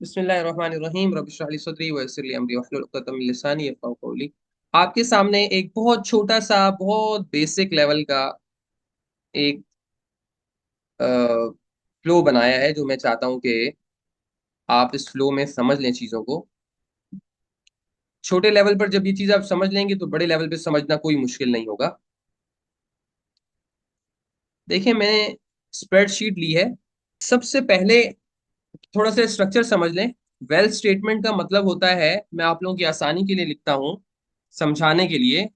बिस्मिल्लाहिर्रहमानिर्रहीम रब्बिश इश्रह ली सदरी व यस्सिर ली अमरी वहलुल उक़दतम मिन लिसानी यफ़क़हू क़ौली। आपके सामने एक बहुत छोटा सा बहुत बेसिक लेवल का एक फ्लो बनाया है जो मैं चाहता हूँ कि आप इस फ्लो में समझ लें चीज़ों को। छोटे लेवल पर जब ये चीज़ आप समझ लेंगे तो बड़े लेवल पे समझना कोई मुश्किल नहीं होगा। देखिए, मैंने स्प्रेडशीट ली है। सबसे पहले थोड़ा सा स्ट्रक्चर समझ लें। वेल्थ स्टेटमेंट का मतलब होता है, मैं आप लोगों की आसानी के लिए लिखता हूँ, समझाने के लिए,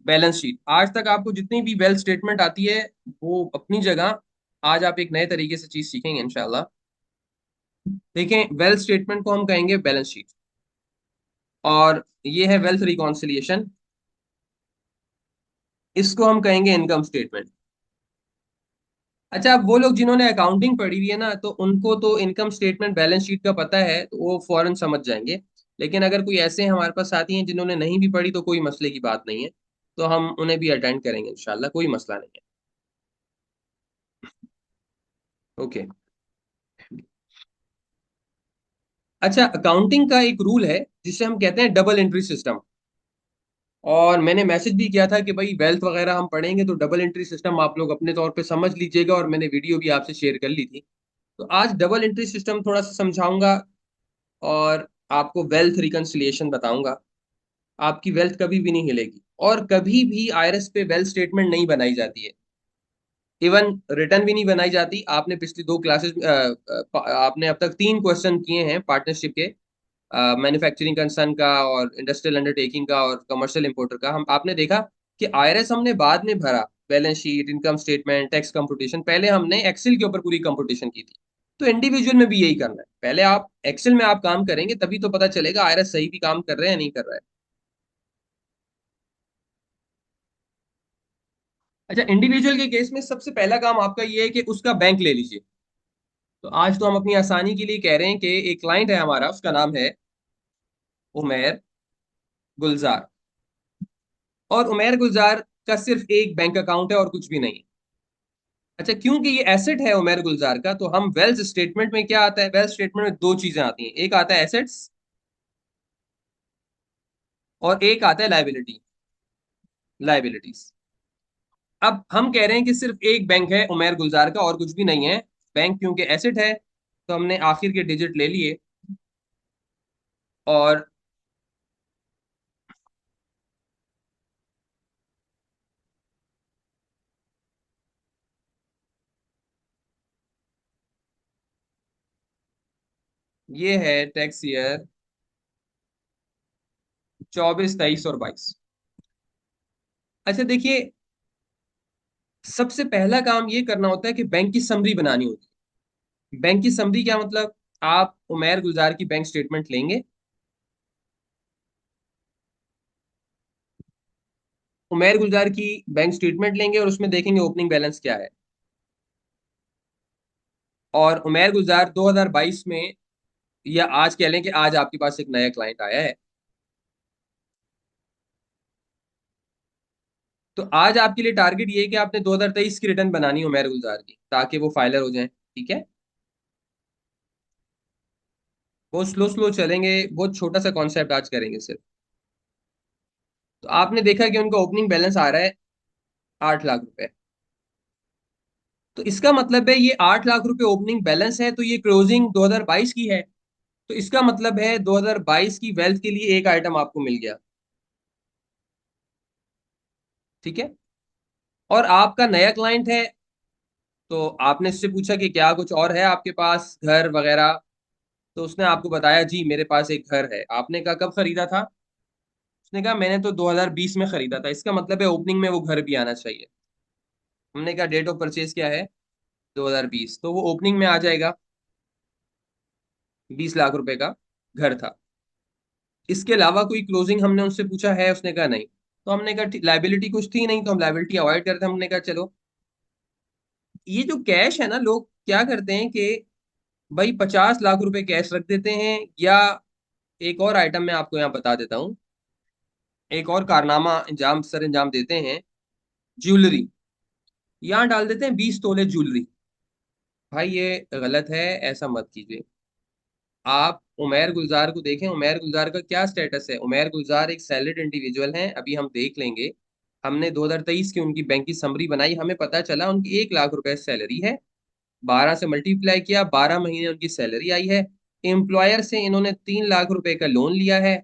बैलेंस शीट। आज तक आपको जितनी भी वेल्थ स्टेटमेंट आती है वो अपनी जगह, आज आप एक नए तरीके से चीज सीखेंगे इंशाल्लाह। देखें, वेल्थ स्टेटमेंट को हम कहेंगे बैलेंस शीट, और ये है वेल्थ रिकॉन्सिलिएशन, इसको हम कहेंगे इनकम स्टेटमेंट। अच्छा, अब वो लोग जिन्होंने अकाउंटिंग पढ़ी हुई है ना, तो उनको तो इनकम स्टेटमेंट बैलेंस शीट का पता है, तो वो फौरन समझ जाएंगे। लेकिन अगर कोई ऐसे हमारे पास साथी हैं जिन्होंने नहीं भी पढ़ी, तो कोई मसले की बात नहीं है, तो हम उन्हें भी अटेंड करेंगे इंशाल्लाह, कोई मसला नहीं है। ओके। अच्छा, अकाउंटिंग का एक रूल है जिसे हम कहते हैं डबल एंट्री सिस्टम। और मैंने मैसेज भी किया था कि भाई वेल्थ वगैरह हम पढ़ेंगे तो डबल एंट्री सिस्टम आप लोग अपने तौर पे समझ लीजिएगा, और मैंने वीडियो भी आपसे शेयर कर ली थी। तो आज डबल एंट्री सिस्टम थोड़ा सा समझाऊंगा, और आपको वेल्थ रिकंसिलिएशन बताऊंगा। आपकी वेल्थ कभी भी नहीं हिलेगी, और कभी भी आईआरएस पे वेल्थ स्टेटमेंट नहीं बनाई जाती है। इवन रिटर्न भी नहीं बनाई जाती। आपने पिछली दो क्लासेस, आपने अब तक तीन क्वेश्चन किए हैं पार्टनरशिप के, मैन्युफैक्चरिंग कंसर्न का और इंडस्ट्रियल अंडरटेकिंग का और कमर्शियल इंपोर्टर का। हम आपने देखा कि आईआरएस हमने बाद में भरा, balance sheet, income statement, tax computation, पहले हमने एक्सेल के ऊपर पूरी कंप्यूटेशन की थी। तो इंडिविजुअल में भी यही करना है, पहले आप एक्सेल में आप काम करेंगे तभी तो पता चलेगा आईआरएस सही भी काम कर रहे हैं या नहीं कर रहा है। अच्छा, इंडिविजुअल के केस में सबसे पहला काम आपका ये है कि उसका बैंक ले लीजिए। तो आज तो हम अपनी आसानी के लिए कह रहे हैं कि एक क्लाइंट है हमारा, उसका नाम है उमेर गुलजार। और उमेर गुलजार का सिर्फ एक बैंक अकाउंट है और कुछ भी नहीं। अच्छा, क्योंकि ये एसेट है उमेर गुलजार का, तो हम वेल्थ स्टेटमेंट में क्या आता है, वेल्थ स्टेटमेंट में दो चीजें आती हैं, एक आता है एसेट्स और एक आता है लाइबिलिटी, लाइबिलिटीज। अब हम कह रहे हैं कि सिर्फ एक बैंक है उमेर गुलजार का और कुछ भी नहीं है। बैंक क्योंकि एसेट है, तो हमने आखिर के डिजिट ले लिए, और ये है टैक्स ईयर 24, 23 और 22। अच्छा देखिए, सबसे पहला काम ये करना होता है कि बैंक की समरी बनानी होती है। बैंक की समरी क्या मतलब, आप उमेर गुलजार की बैंक स्टेटमेंट लेंगे, उमेर गुलजार की बैंक स्टेटमेंट लेंगे और उसमें देखेंगे ओपनिंग बैलेंस क्या है। और उमेर गुलजार 2022 में, या आज कह लें कि आज आपके पास एक नया क्लाइंट आया है, तो आज आपके लिए टारगेट ये है कि आपने 2023 की रिटर्न बनानी है उमेर गुलजार की, ताकि वो फाइलर हो जाए। ठीक है, बहुत स्लो स्लो चलेंगे, बहुत छोटा सा कॉन्सेप्ट आज करेंगे सिर्फ। तो आपने देखा कि उनका ओपनिंग बैलेंस आ रहा है 8 लाख रुपए। तो इसका मतलब है ये 8 लाख रुपए ओपनिंग बैलेंस है, तो ये क्लोजिंग 2022 की है। तो इसका मतलब है 2022 की वेल्थ के लिए एक आइटम आपको मिल गया। ठीक है, और आपका नया क्लाइंट है, तो आपने इससे पूछा कि क्या कुछ और है आपके पास, घर वगैरह। तो उसने आपको बताया जी मेरे पास एक घर है। आपने कहा कब खरीदा था, उसने कहा मैंने तो 2020 में खरीदा था। इसका मतलब है ओपनिंग में वो घर भी आना चाहिए। हमने कहा डेट ऑफ परचेज क्या है, 2020, तो वो ओपनिंग में आ जाएगा। 20 लाख रुपए का घर था। इसके अलावा कोई क्लोजिंग हमने उनसे पूछा है, उसने कहा नहीं। तो हमने कहा लाइबिलिटी कुछ थी नहीं, तो हम लाइबिलिटी अवॉइड करते हैं। हमने कहा चलो, ये जो कैश है ना, लोग क्या करते हैं कि भाई 50 लाख रुपए कैश रख देते हैं, या एक और आइटम मैं आपको यहाँ बता देता हूँ, एक और कारनामा अंजाम सर अंजाम देते हैं, ज्वेलरी। यहाँ डाल देते हैं 20 तोले ज्वेलरी। भाई ये गलत है, ऐसा मत कीजिए। आप उमैर गुलजार को देखें, उमैर गुलजार का क्या स्टेटस है। उमैर गुलजार एक सैलरीड इंडिविजुअल हैं, अभी हम देख लेंगे। हमने 2023 की उनकी बैंक की समरी बनाई, हमें पता चला उनकी 1 लाख रुपए सैलरी है। 12 से मल्टीप्लाई किया, 12 महीने उनकी सैलरी आई है। एम्प्लॉयर से इन्होंने 3 लाख रुपए का लोन लिया है।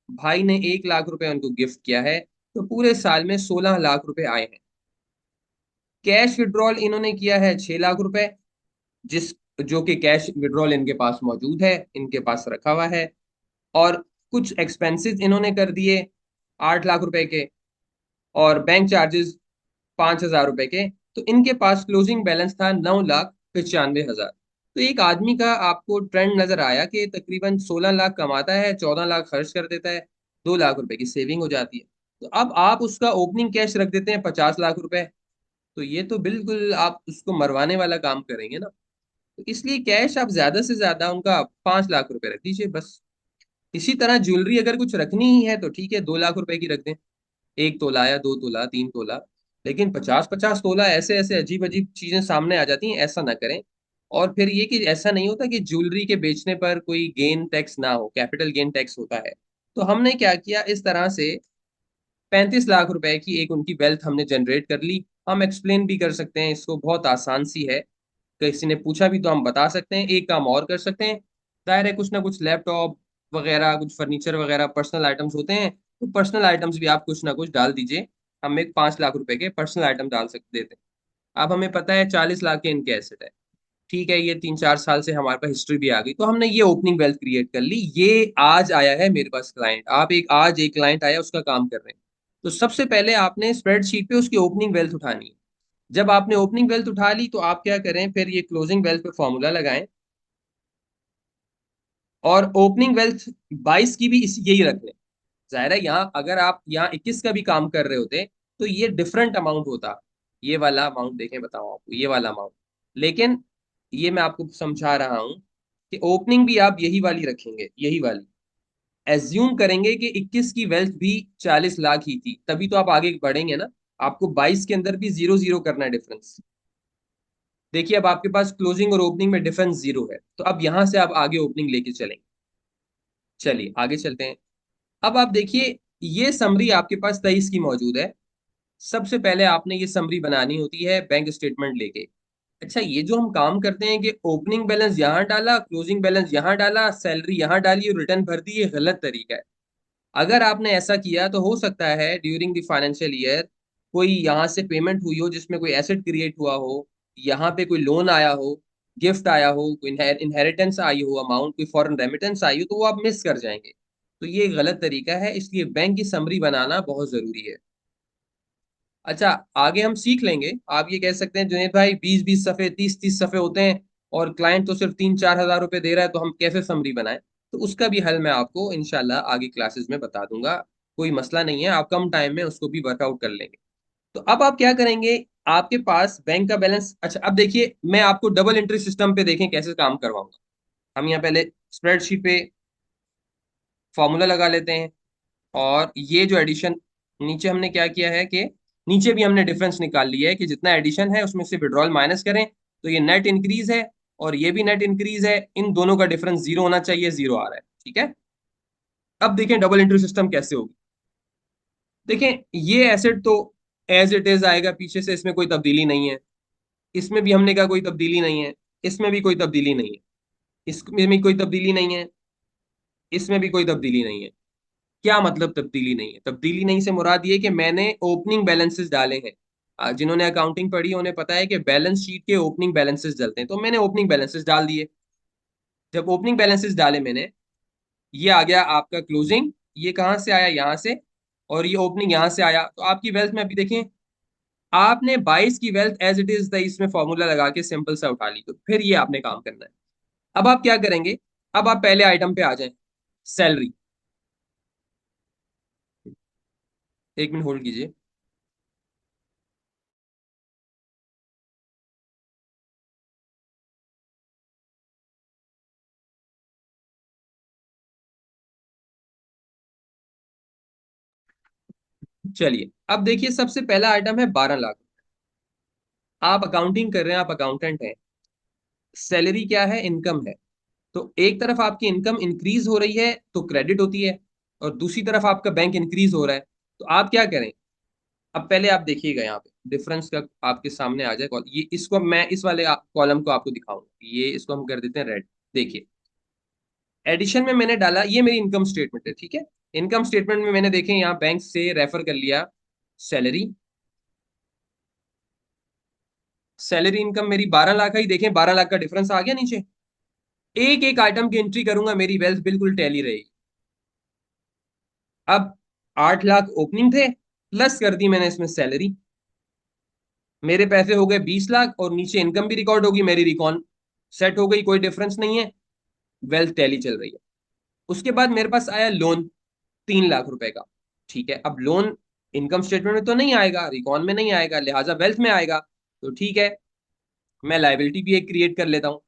भाई ने 1 लाख रुपए उनको गिफ्ट किया है। तो पूरे साल में 16 लाख रुपए आए हैं। कैश विड्रॉल इन्होंने किया है 6 लाख रुपए, जिस जो कि कैश विड्रॉल इनके पास मौजूद है, इनके पास रखा हुआ है। और कुछ एक्सपेंसेस इन्होंने कर दिए 8 लाख रुपए के, और बैंक चार्जेस 5,000 रुपए के। तो इनके पास क्लोजिंग बैलेंस था 9,95,000। तो एक आदमी का आपको ट्रेंड नजर आया कि तकरीबन 16 लाख कमाता है, 14 लाख खर्च कर देता है, 2 लाख रुपए की सेविंग हो जाती है। तो अब आप उसका ओपनिंग कैश रख देते हैं 50 लाख रुपए। तो ये तो बिल्कुल आप उसको मरवाने वाला काम करेंगे ना। तो इसलिए कैश आप ज्यादा से ज्यादा उनका 5 लाख रुपए रख दीजिए बस। इसी तरह ज्वेलरी अगर कुछ रखनी ही है तो ठीक है, 2 लाख रुपए की रख दें। 1 तोला या 2 तोला, 3 तोला। लेकिन 50-50 तोला, ऐसे ऐसे अजीब अजीब चीजें सामने आ जाती हैं, ऐसा ना करें। और फिर ये कि ऐसा नहीं होता कि ज्वेलरी के बेचने पर कोई गेन टैक्स ना हो, कैपिटल गेन टैक्स होता है। तो हमने क्या किया, इस तरह से 35 लाख रुपए की एक उनकी वेल्थ हमने जनरेट कर ली। हम एक्सप्लेन भी कर सकते हैं इसको, बहुत आसान सी है। किसी ने पूछा भी तो हम बता सकते हैं। एक काम और कर सकते हैं, जाहिर है कुछ ना कुछ लैपटॉप वगैरह, कुछ फर्नीचर वगैरह पर्सनल आइटम्स होते हैं, तो पर्सनल आइटम्स भी आप कुछ ना कुछ डाल दीजिए। हम एक 5 लाख रुपए के पर्सनल आइटम डाल सकते देते हैं। अब हमें पता है 40 लाख के इनके एसेट है। ठीक है, ये 3-4 साल से हमारे पास हिस्ट्री भी आ गई, तो हमने ये ओपनिंग वेल्थ क्रिएट कर ली। ये आज आया है मेरे पास क्लाइंट, आप एक आज एक क्लाइंट आया, उसका काम कर रहे हैं। तो सबसे पहले आपने स्प्रेडशीट पे उसकी ओपनिंग वेल्थ उठानी है। जब आपने ओपनिंग वेल्थ उठा ली तो आप क्या करें, फिर ये क्लोजिंग वेल्थ पे फॉर्मूला लगाएं। और ओपनिंग वेल्थ 22 की भी इस यही रख लें। जाहिर है यहाँ अगर आप यहाँ 21 का भी काम कर रहे होते तो ये डिफरेंट अमाउंट होता। ये वाला अमाउंट देखें, बताओ आपको ये वाला अमाउंट। लेकिन ये मैं आपको समझा रहा हूं कि ओपनिंग भी आप यही वाली रखेंगे, यही वाली। एज्यूम करेंगे कि 21 की वेल्थ भी 40 लाख ही थी, तभी तो आप आगे बढ़ेंगे ना। आपको 22 के अंदर भी जीरो जीरो करना है डिफरेंस। देखिए अब आपके पास क्लोजिंग और ओपनिंग में डिफरेंस जीरो है, तो अब यहां से आप आगे ओपनिंग लेके चलेंगे। चलिए आगे चलते हैं। अब आप देखिए, ये समरी आपके पास 23 की मौजूद है। सबसे पहले आपने ये समरी बनानी होती है बैंक स्टेटमेंट लेके। अच्छा, ये जो हम काम करते हैं कि ओपनिंग बैलेंस यहाँ डाला, क्लोजिंग बैलेंस यहाँ डाला, सैलरी यहाँ डाली और रिटर्न भर दी, ये गलत तरीका है। अगर आपने ऐसा किया तो हो सकता है ड्यूरिंग द फाइनेंशियल ईयर कोई यहाँ से पेमेंट हुई हो जिसमें कोई एसेट क्रिएट हुआ हो, यहाँ पे कोई लोन आया हो, गिफ्ट आया हो, कोई इनहेरिटेंस आई हो, अमाउंट कोई फॉरेन रेमिटेंस आई हो, तो वो आप मिस कर जाएंगे। तो ये गलत तरीका है, इसलिए बैंक की समरी बनाना बहुत जरूरी है। अच्छा, आगे हम सीख लेंगे। आप ये कह सकते हैं जुनेद भाई 20-20 सफ़े, 30-30 सफ़े होते हैं, और क्लाइंट तो सिर्फ 3-4 हज़ार रुपए दे रहा है, तो हम कैसे समरी बनाएं। तो उसका भी हल मैं आपको इंशाल्लाह आगे क्लासेस में बता दूंगा। कोई मसला नहीं है, आप कम टाइम में उसको भी वर्कआउट कर लेंगे। तो अब आप क्या करेंगे, आपके पास बैंक का बैलेंस। अच्छा अब देखिए, मैं आपको डबल एंट्री सिस्टम पे देखें कैसे काम करवाऊंगा। हम यहाँ पहले स्प्रेडशीट पे फॉर्मूला लगा लेते हैं। और ये जो एडिशन नीचे हमने क्या किया है कि नीचे भी हमने डिफरेंस निकाल लिया है कि जितना एडिशन है उसमें से विड्रॉल माइनस करें, तो ये नेट इंक्रीज है। और ये भी नेट इंक्रीज है, इन दोनों का डिफरेंस जीरो होना चाहिए, जीरो आ रहा है, ठीक है। अब देखें डबल एंट्री सिस्टम कैसे होगी। देखें ये एसेट तो एज इट इज आएगा पीछे से, इसमें कोई तब्दीली नहीं है। इसमें भी हमने कहा कोई तब्दीली नहीं है। इसमें भी कोई तब्दीली नहीं है। इसमें भी कोई तब्दीली नहीं है। इसमें भी कोई तब्दीली नहीं है। क्या मतलब तब्दीली नहीं है? तब्दीली नहीं से मुराद ये कि मैंने ओपनिंग बैलेंसेस डाले हैं। जिन्होंने अकाउंटिंग पढ़ी है उन्हें पता है कि बैलेंस शीट के ओपनिंग बैलेंसेस डलते हैं, तो मैंने ओपनिंग बैलेंसेस डाल दिए। जब ओपनिंग बैलेंसेस डाले मैंने, ये आ गया आपका क्लोजिंग। ये कहाँ से आया? यहाँ से। और ये ओपनिंग यहाँ से आया, तो आपकी वेल्थ में अभी देखें, आपने 22 की वेल्थ एज इट इज 23 में फॉर्मूला लगा के सिंपल सा उठा ली। तो फिर ये आपने काम करना है। अब आप क्या करेंगे, अब आप पहले आइटम पे आ जाएं, सैलरी। 1 मिनट होल्ड कीजिए। चलिए अब देखिए, सबसे पहला आइटम है 12 लाख। आप अकाउंटिंग कर रहे हैं, आप अकाउंटेंट हैं। सैलरी क्या है? इनकम है। तो एक तरफ आपकी इनकम इंक्रीज हो रही है तो क्रेडिट होती है, और दूसरी तरफ आपका बैंक इंक्रीज हो रहा है, तो आप क्या करें। अब पहले आप देखिएगा यहाँ पे डिफरेंस का आपके सामने आ जाए ये, इसको मैं इस वाले कॉलम को आपको दिखाऊंगा, ये इसको हम कर देते हैं रेड। देखिए एडिशन में मैंने डाला, ये मेरी इनकम स्टेटमेंट है, ठीक है। इनकम स्टेटमेंट में मैंने देखे यहाँ बैंक से रेफर कर लिया सैलरी। सैलरी इनकम मेरी 12 लाख आई, देखें 12 लाख का डिफरेंस आ गया नीचे। एक एक आइटम की एंट्री करूंगा, मेरी वेल्थ बिल्कुल टैली रहेगी। अब 8 लाख ओपनिंग थे, प्लस कर दी मैंने इसमें सैलरी, मेरे पैसे हो गए 20 लाख, और नीचे इनकम भी रिकॉर्ड होगी, मेरी रिकॉर्ड सेट हो गई, कोई डिफरेंस नहीं है, वेल्थ टैली चल रही है। उसके बाद मेरे पास आया लोन 3 लाख रुपए का। ठीक है, अब लोन इनकम स्टेटमेंट में तो नहीं आएगा, रिकॉर्ड में नहीं आएगा, लिहाजा वेल्थ में आएगा, तो ठीक है, मैं लाइबिलिटी भी एक क्रिएट कर लेता हूं।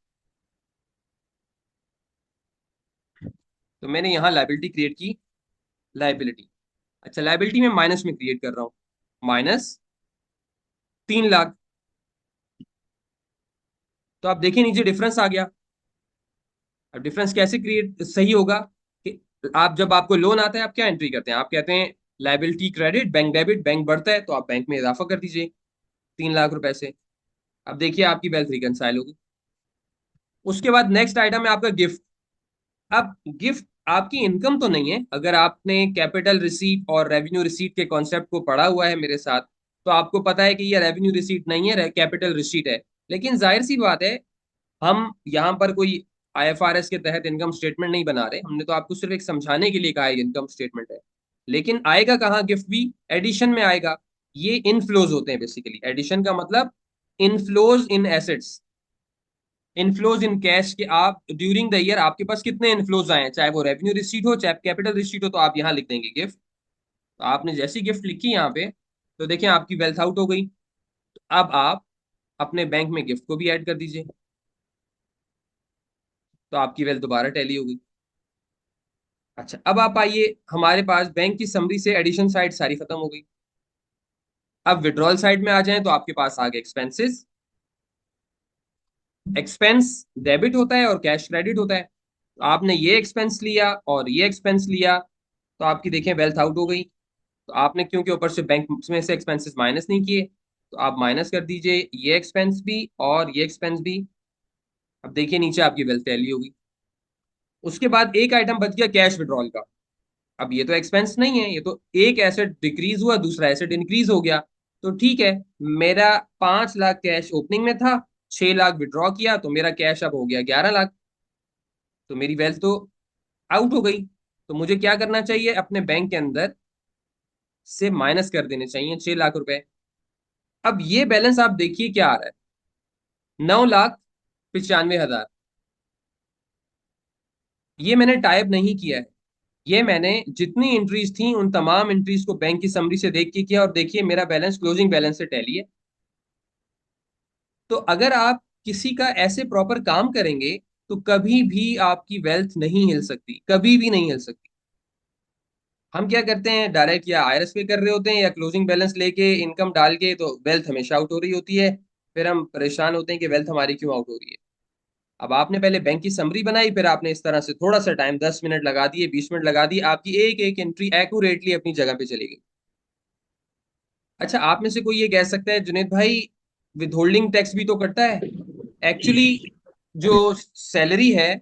तो मैंने यहां लाइबिलिटी क्रिएट की, लाइबिलिटी। अच्छा, लाइबिलिटी में माइनस में क्रिएट कर रहा हूं, -3 लाख। तो आप देखिए नीचे डिफरेंस आ गया। अब डिफरेंस कैसे क्रिएट सही होगा कि आप जब आपको लोन आता है आप क्या एंट्री करते हैं, आप कहते हैं liability credit bank debit, bank बढ़ता है तो आप बैंक में इजाफा कर दीजिए 3 लाख रुपए से। अब देखिए आपकी वेल्थ रिकनसाइल होगी। उसके बाद नेक्स्ट आइटम है आपका गिफ्ट। अब गिफ्ट आपकी इनकम तो नहीं है, अगर आपने कैपिटल रिसीट और रेवेन्यू रिसीट के कॉन्सेप्ट को पढ़ा हुआ है मेरे साथ, तो आपको पता है कि ये रेवेन्यू रिसीट नहीं है, कैपिटल रिसीट है। लेकिन जाहिर सी बात है, हम यहाँ पर कोई आईएफआरएस के तहत इनकम स्टेटमेंट नहीं बना रहे, हमने तो आपको सिर्फ एक समझाने के लिए कहा है इनकम स्टेटमेंट है। लेकिन आएगा कहाँ गिफ्ट भी, एडिशन में आएगा। ये इनफ्लोज होते हैं बेसिकली, एडिशन का मतलब inflows in assets, inflows in cash, के आप ड्यूरिंग द ईयर आपके पास कितने इनफ्लोज आए हैं, चाहे वो रेवेन्यू रिसीट हो चाहे कैपिटल रिसीट हो, तो आप यहाँ लिख देंगे गिफ्ट। तो आपने जैसी गिफ्ट लिखी यहाँ पे, तो देखिए आपकी वेल्थ आउट हो गई। तो अब आप अपने बैंक में गिफ्ट को भी ऐड कर दीजिए, तो आपकी वेल्थ दोबारा टैली होगी। अच्छा, अब आप आइए, हमारे पास बैंक की समरी से एडिशन साइड सारी खत्म हो गई। अब विड्रॉल साइड में आ जाएं तो आपके पास आ गए एक्सपेंसेस। एक्सपेंस डेबिट होता है और कैश क्रेडिट होता है, तो आपने ये एक्सपेंस लिया और ये एक्सपेंस लिया, तो आपकी देखें वेल्थ आउट हो गई। तो आपने क्योंकि ऊपर से बैंक में से एक्सपेंसेस माइनस नहीं किए, तो आप माइनस कर दीजिए ये एक्सपेंस भी और ये एक्सपेंस भी। अब देखिए नीचे आपकी वेल्थ टैली होगी। उसके बाद एक आइटम बच गया कैश विड्रॉल का। अब ये तो एक्सपेंस नहीं है, ये तो एक एसेट डिक्रीज हुआ दूसरा एसेट इंक्रीज हो गया। तो ठीक है, मेरा 5 लाख कैश ओपनिंग में था, 6 लाख विड्रॉ किया, तो मेरा कैश अब हो गया 11 लाख। तो मेरी वेल्थ तो आउट हो गई। तो मुझे क्या करना चाहिए, अपने बैंक के अंदर से माइनस कर देने चाहिए 6 लाख रुपए। अब ये बैलेंस आप देखिए क्या आ रहा है, 9,95,000। ये मैंने टाइप नहीं किया है, ये मैंने जितनी एंट्रीज थी उन तमाम एंट्रीज को बैंक की समरी से देख के किया, और देखिए मेरा बैलेंस क्लोजिंग बैलेंस से टैली है। तो अगर आप किसी का ऐसे प्रॉपर काम करेंगे, तो कभी भी आपकी वेल्थ नहीं हिल सकती, कभी भी नहीं हिल सकती। हम क्या करते हैं, डायरेक्ट या आईआरएस पे कर रहे होते हैं या क्लोजिंग बैलेंस लेके इनकम डाल के, तो वेल्थ हमेशा आउट हो रही होती है। फिर हम परेशान होते हैं कि वेल्थ हमारी क्यों आउट हो रही है। अब आपने पहले बैंक की समरी बनाई, फिर आपने इस तरह से थोड़ा सा टाइम 10 मिनट लगा दिए, 20 मिनट लगा दिए, आपकी एक एक एंट्री एक्यूरेटली अपनी जगह पे चली गई। अच्छा, आप में से कोई ये कह सकता है जुनेद भाई विथहोल्डिंग टैक्स भी तो कटता है एक्चुअली, जो सैलरी है।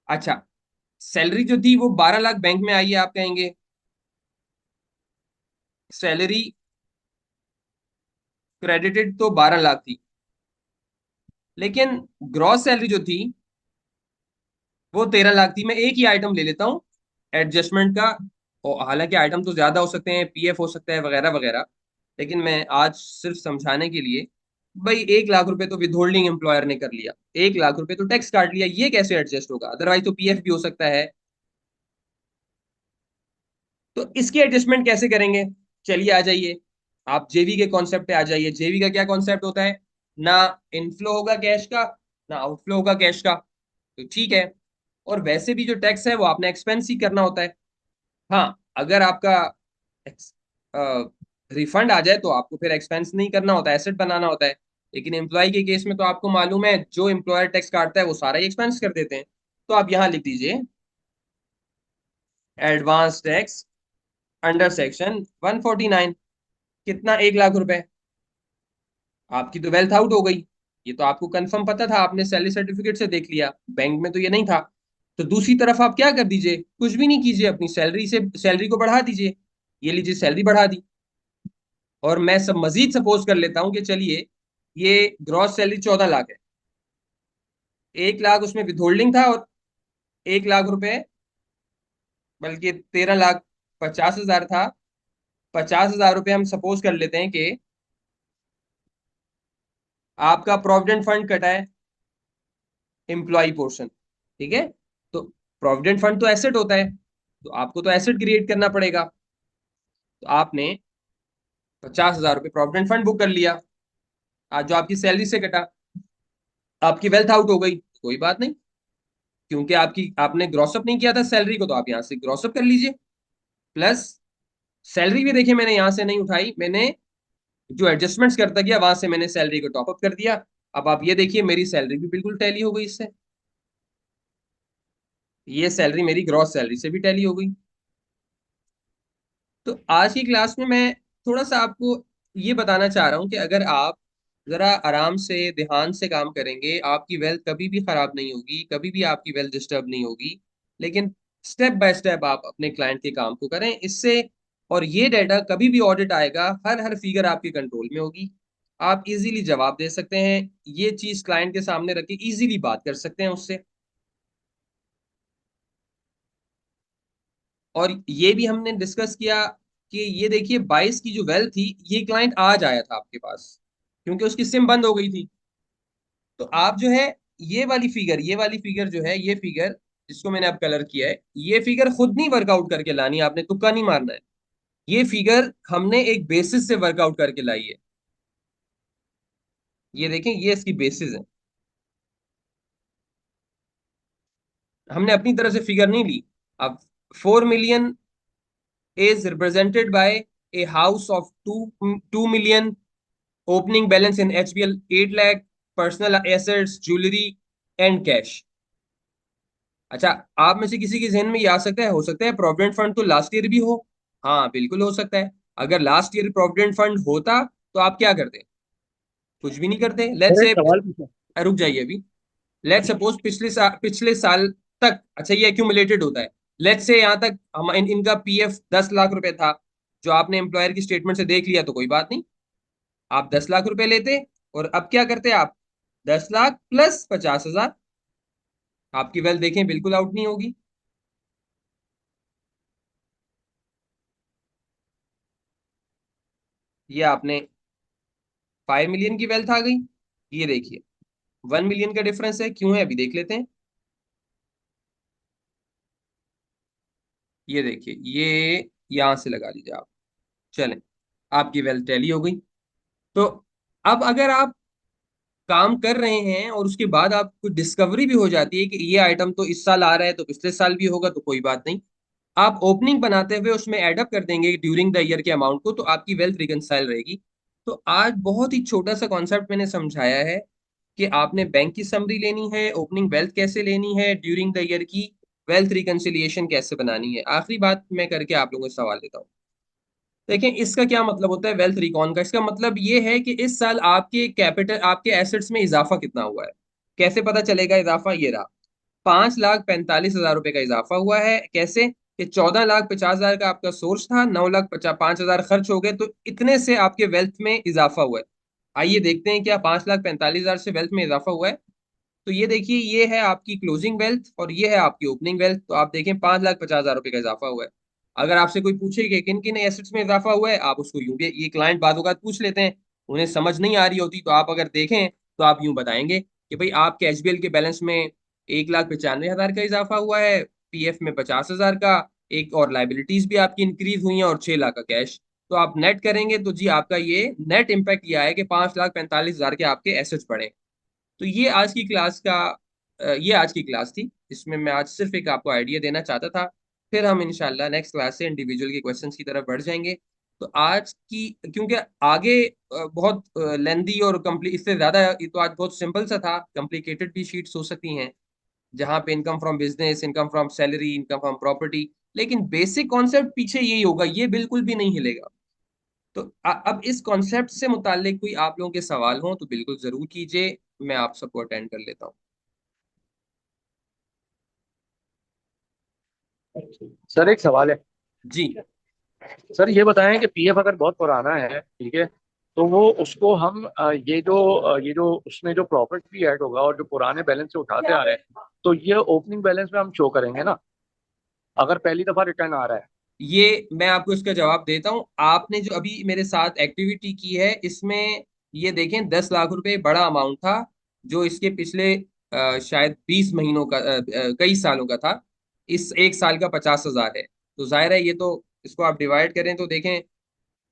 अच्छा, सैलरी जो थी वो 12 लाख बैंक में आई है, आप कहेंगे सैलरी क्रेडिटेड तो 12 लाख थी, लेकिन ग्रॉस सैलरी जो थी वो 13 लाख थी। मैं एक ही आइटम ले लेता हूँ एडजस्टमेंट का, और हालांकि आइटम तो ज्यादा हो सकते हैं, पीएफ हो सकता है वगैरह वगैरह, लेकिन मैं आज सिर्फ समझाने के लिए, भाई 1 लाख रुपए तो विदहोल्डिंग एम्प्लॉयर ने कर लिया, 1 लाख रुपए तो टैक्स काट लिया, ये कैसे एडजस्ट होगा, अदरवाइज तो पीएफ भी हो सकता है। तो इसकी एडजस्टमेंट कैसे करेंगे, चलिए आ जाइए, आप जेवी के कॉन्सेप्ट पे आ जाइए। जेवी का क्या कॉन्सेप्ट होता है, ना इनफ्लो होगा कैश का, ना आउटफ्लो होगा कैश का, तो ठीक है। और वैसे भी जो टैक्स है वो आपने एक्सपेंस ही करना होता है। हाँ, अगर आपका रिफंड आ जाए तो आपको फिर एक्सपेंस नहीं करना होता, एसेट बनाना होता है। लेकिन एम्प्लॉय के केस में तो आपको मालूम है, जो एम्प्लॉयर टैक्स काटता है वो सारा ही एक्सपेंस कर देते हैं। तो आप यहां लिख दीजिए एडवांस टैक्स अंडर सेक्शन 149। कितना? 1 लाख रुपए। आपकी तो वेल्थ आउट हो गई। ये तो आपको कंफर्म पता था, आपने सैलरी सर्टिफिकेट से देख लिया, बैंक में तो ये नहीं था। तो दूसरी तरफ आप क्या कर दीजिए, कुछ भी नहीं कीजिए, अपनी सैलरी से सैलरी को बढ़ा दीजिए। ये लीजिए सैलरी बढ़ा दी। और मैं सब मजीद सपोज कर लेता हूं कि चलिए ये ग्रॉस सैलरी 14 लाख है, 1 लाख उसमें विथहोल्डिंग था, और 1 लाख रुपए, बल्कि 13,50,000 था। 50,000 रुपये हम सपोज कर लेते हैं कि आपका प्रोविडेंट फंड कटा है, एम्प्लॉय पोर्शन। ठीक है। तो प्रोविडेंट फंड तो एसेट होता है, तो आपको तो एसेट क्रिएट करना पड़ेगा। तो आपने 50,000 रुपये प्रोविडेंट फंड बुक कर लिया, आज जो आपकी सैलरी से कटा, आपकी वेल्थ आउट हो गई, कोई बात नहीं, क्योंकि आपकी आपने ग्रॉसअप नहीं किया था सैलरी को, तो आप यहां से ग्रॉसअप कर लीजिए। प्लस सैलरी भी देखिए मैंने यहां से नहीं उठाई, मैंने जो एडजस्टमेंट्स करता गया वहां से मैंने सैलरी को टॉप अप कर दिया। अब आप ये देखिए मेरी सैलरी भी बिल्कुल टैली हो गई इससे, ये सैलरी मेरी ग्रॉस सैलरी से भी टैली हो गई। तो आज की क्लास में मैं थोड़ा सा आपको ये बताना चाह रहा हूँ कि अगर आप जरा आराम से ध्यान से काम करेंगे, आपकी वेल्थ कभी भी खराब नहीं होगी, कभी भी आपकी वेल्थ डिस्टर्ब नहीं होगी। लेकिन स्टेप बाय स्टेप आप अपने क्लाइंट के काम को करें इससे। और ये डाटा कभी भी ऑडिट आएगा, हर हर फिगर आपके कंट्रोल में होगी, आप इजीली जवाब दे सकते हैं, ये चीज क्लाइंट के सामने रख के इजीली बात कर सकते हैं उससे। और ये भी हमने डिस्कस किया कि ये देखिए 22 की जो वेल थी, ये क्लाइंट आज आया था आपके पास, क्योंकि उसकी सिम बंद हो गई थी। तो आप जो है ये वाली फिगर जो है, ये फिगर जिसको मैंने अब कलर किया है, ये फिगर खुद नहीं वर्कआउट करके लानी है, आपने तुक्का नहीं मारना है। ये फिगर हमने एक बेसिस से वर्कआउट करके लाई है। ये देखें, ये इसकी बेसिस है, हमने अपनी तरफ से फिगर नहीं ली। अब 4 million is represented by a house of 2 million, opening balance in HBL 8 lakh, personal assets, jewellery and cash. अच्छा, आप में से किसी के जहन में ये आ सकता है, हो सकता है प्रोविडेंट फंड तो लास्ट ईयर भी हो। हाँ बिल्कुल हो सकता है। अगर लास्ट ईयर प्रोविडेंट फंड होता तो आप क्या करते? कुछ भी नहीं करते। लेट्स सर एक से, सवाल पूछा। रुक जाइए अभी। लेट्स सपोज पिछले साल तक, अच्छा ये एक्यूमुलेटेड होता है। लेट्स से यहाँ तक हम इनका पीएफ 10 लाख रुपए था, जो आपने एम्प्लॉयर की स्टेटमेंट से देख लिया, तो कोई बात नहीं, आप 10 लाख रुपए लेते। और अब क्या करते आप? 10 लाख प्लस 50,000, आपकी वेल्थ देखें बिल्कुल आउट नहीं होगी। ये आपने 5 मिलियन की वेल्थ आ गई। ये देखिए 1 मिलियन का डिफरेंस है, क्यों है अभी देख लेते हैं। ये देखिए, ये यहां से लगा लीजिए आप। चलें, आपकी वेल्थ टैली हो गई। तो अब अगर आप काम कर रहे हैं और उसके बाद आपको डिस्कवरी भी हो जाती है कि ये आइटम तो इस साल आ रहा है, तो पिछले साल भी होगा, तो कोई बात नहीं, आप ओपनिंग बनाते हुए उसमें एडअप कर देंगे ड्यूरिंग द ईयर के अमाउंट को, तो आपकी वेल्थ रिकंसाइल रहेगी। तो आज बहुत ही छोटा सा कॉन्सेप्ट मैंने समझाया है कि आपने बैंक की समरी लेनी है, ओपनिंग वेल्थ कैसे लेनी है, ड्यूरिंग द ईयर की वेल्थ रिकंसिलिएशन कैसे बनानी है। आखिरी बात मैं करके आप लोगों से सवाल लेता हूँ। देखें इसका क्या मतलब होता है वेल्थ रिकॉन का? इसका मतलब ये है कि इस साल आपके कैपिटल, आपके एसेट्स में इजाफा कितना हुआ है। कैसे पता चलेगा इजाफा? ये रहा, 5,45,000 रुपए का इजाफा हुआ है। कैसे? कि 14,50,000 का आपका सोर्स था, 9,05,000 खर्च हो गए, तो इतने से आपके वेल्थ में इजाफा हुआ है। आइए देखते हैं क्या 5,45,000 से वेल्थ में इजाफा हुआ है। तो ये देखिए, ये है आपकी क्लोजिंग वेल्थ और ये है आपकी ओपनिंग वेल्थ। तो आप देखें 5,50,000 रुपए का इजाफा हुआ है। अगर आपसे कोई पूछे कि किन किन एसेट्स में इजाफा हुआ है, आप उसको यूं भी, ये क्लाइंट बातों का पूछ लेते हैं, उन्हें समझ नहीं आ रही होती, तो आप अगर देखें तो आप यूं बताएंगे कि भाई आपके एचबीएल के बैलेंस में 1,95,000 का इजाफा हुआ है, पीएफ में 50,000 का, एक और लाइबिलिटीज भी आपकी इंक्रीज हुई हैं, और 6 लाख का कैश। तो आप नेट करेंगे तो जी आपका ये नेट इम्पैक्ट ये आया कि 5,45,000 के आपके एसेट्स बढ़े। तो ये आज की क्लास थी, इसमें मैं आज सिर्फ एक आपको आइडिया देना चाहता था। फिर हम इंशाल्लाह नेक्स्ट क्लास से इंडिविजुअल के क्वेश्चंस की तरफ बढ़ जाएंगे। तो आज की, क्योंकि आगे बहुत लेंदी और कम्प्ली इससे ज़्यादा, ये तो आज बहुत सिंपल सा था, कॉम्प्लिकेटेड भी शीट्स हो सकती हैं, जहां पे income from business, income from salary, income from property. लेकिन बेसिक कॉन्सेप्ट पीछे यही होगा, ये बिल्कुल भी नहीं हिलेगा। तो अब इस कॉन्सेप्ट से मुतालिक कोई आप लोगों के सवाल हो तो बिल्कुल जरूर कीजिए, मैं आप सबको अटेंड कर लेता हूँ। सर एक सवाल है। जी। सर ये बताएं कि पीएफ अगर बहुत पुराना है, ठीक है, तो वो उसको हम ये जो उसमें जो प्रॉफिट भी ऐड होगा और जो पुराने बैलेंस से उठाते आ रहे हैं, तो ये ओपनिंग बैलेंस में हम शो करेंगे ना, अगर पहली दफा रिटर्न आ रहा है। ये मैं आपको इसका जवाब देता हूँ। आपने जो अभी मेरे साथ एक्टिविटी की है इसमें, ये देखें 10 लाख रुपए बड़ा अमाउंट था, जो इसके पिछले शायद 20 महीनों का कई सालों का था। इस एक साल का 50 हजार है। तो जाहिर है ये तो, इसको आप डिवाइड करें तो देखें,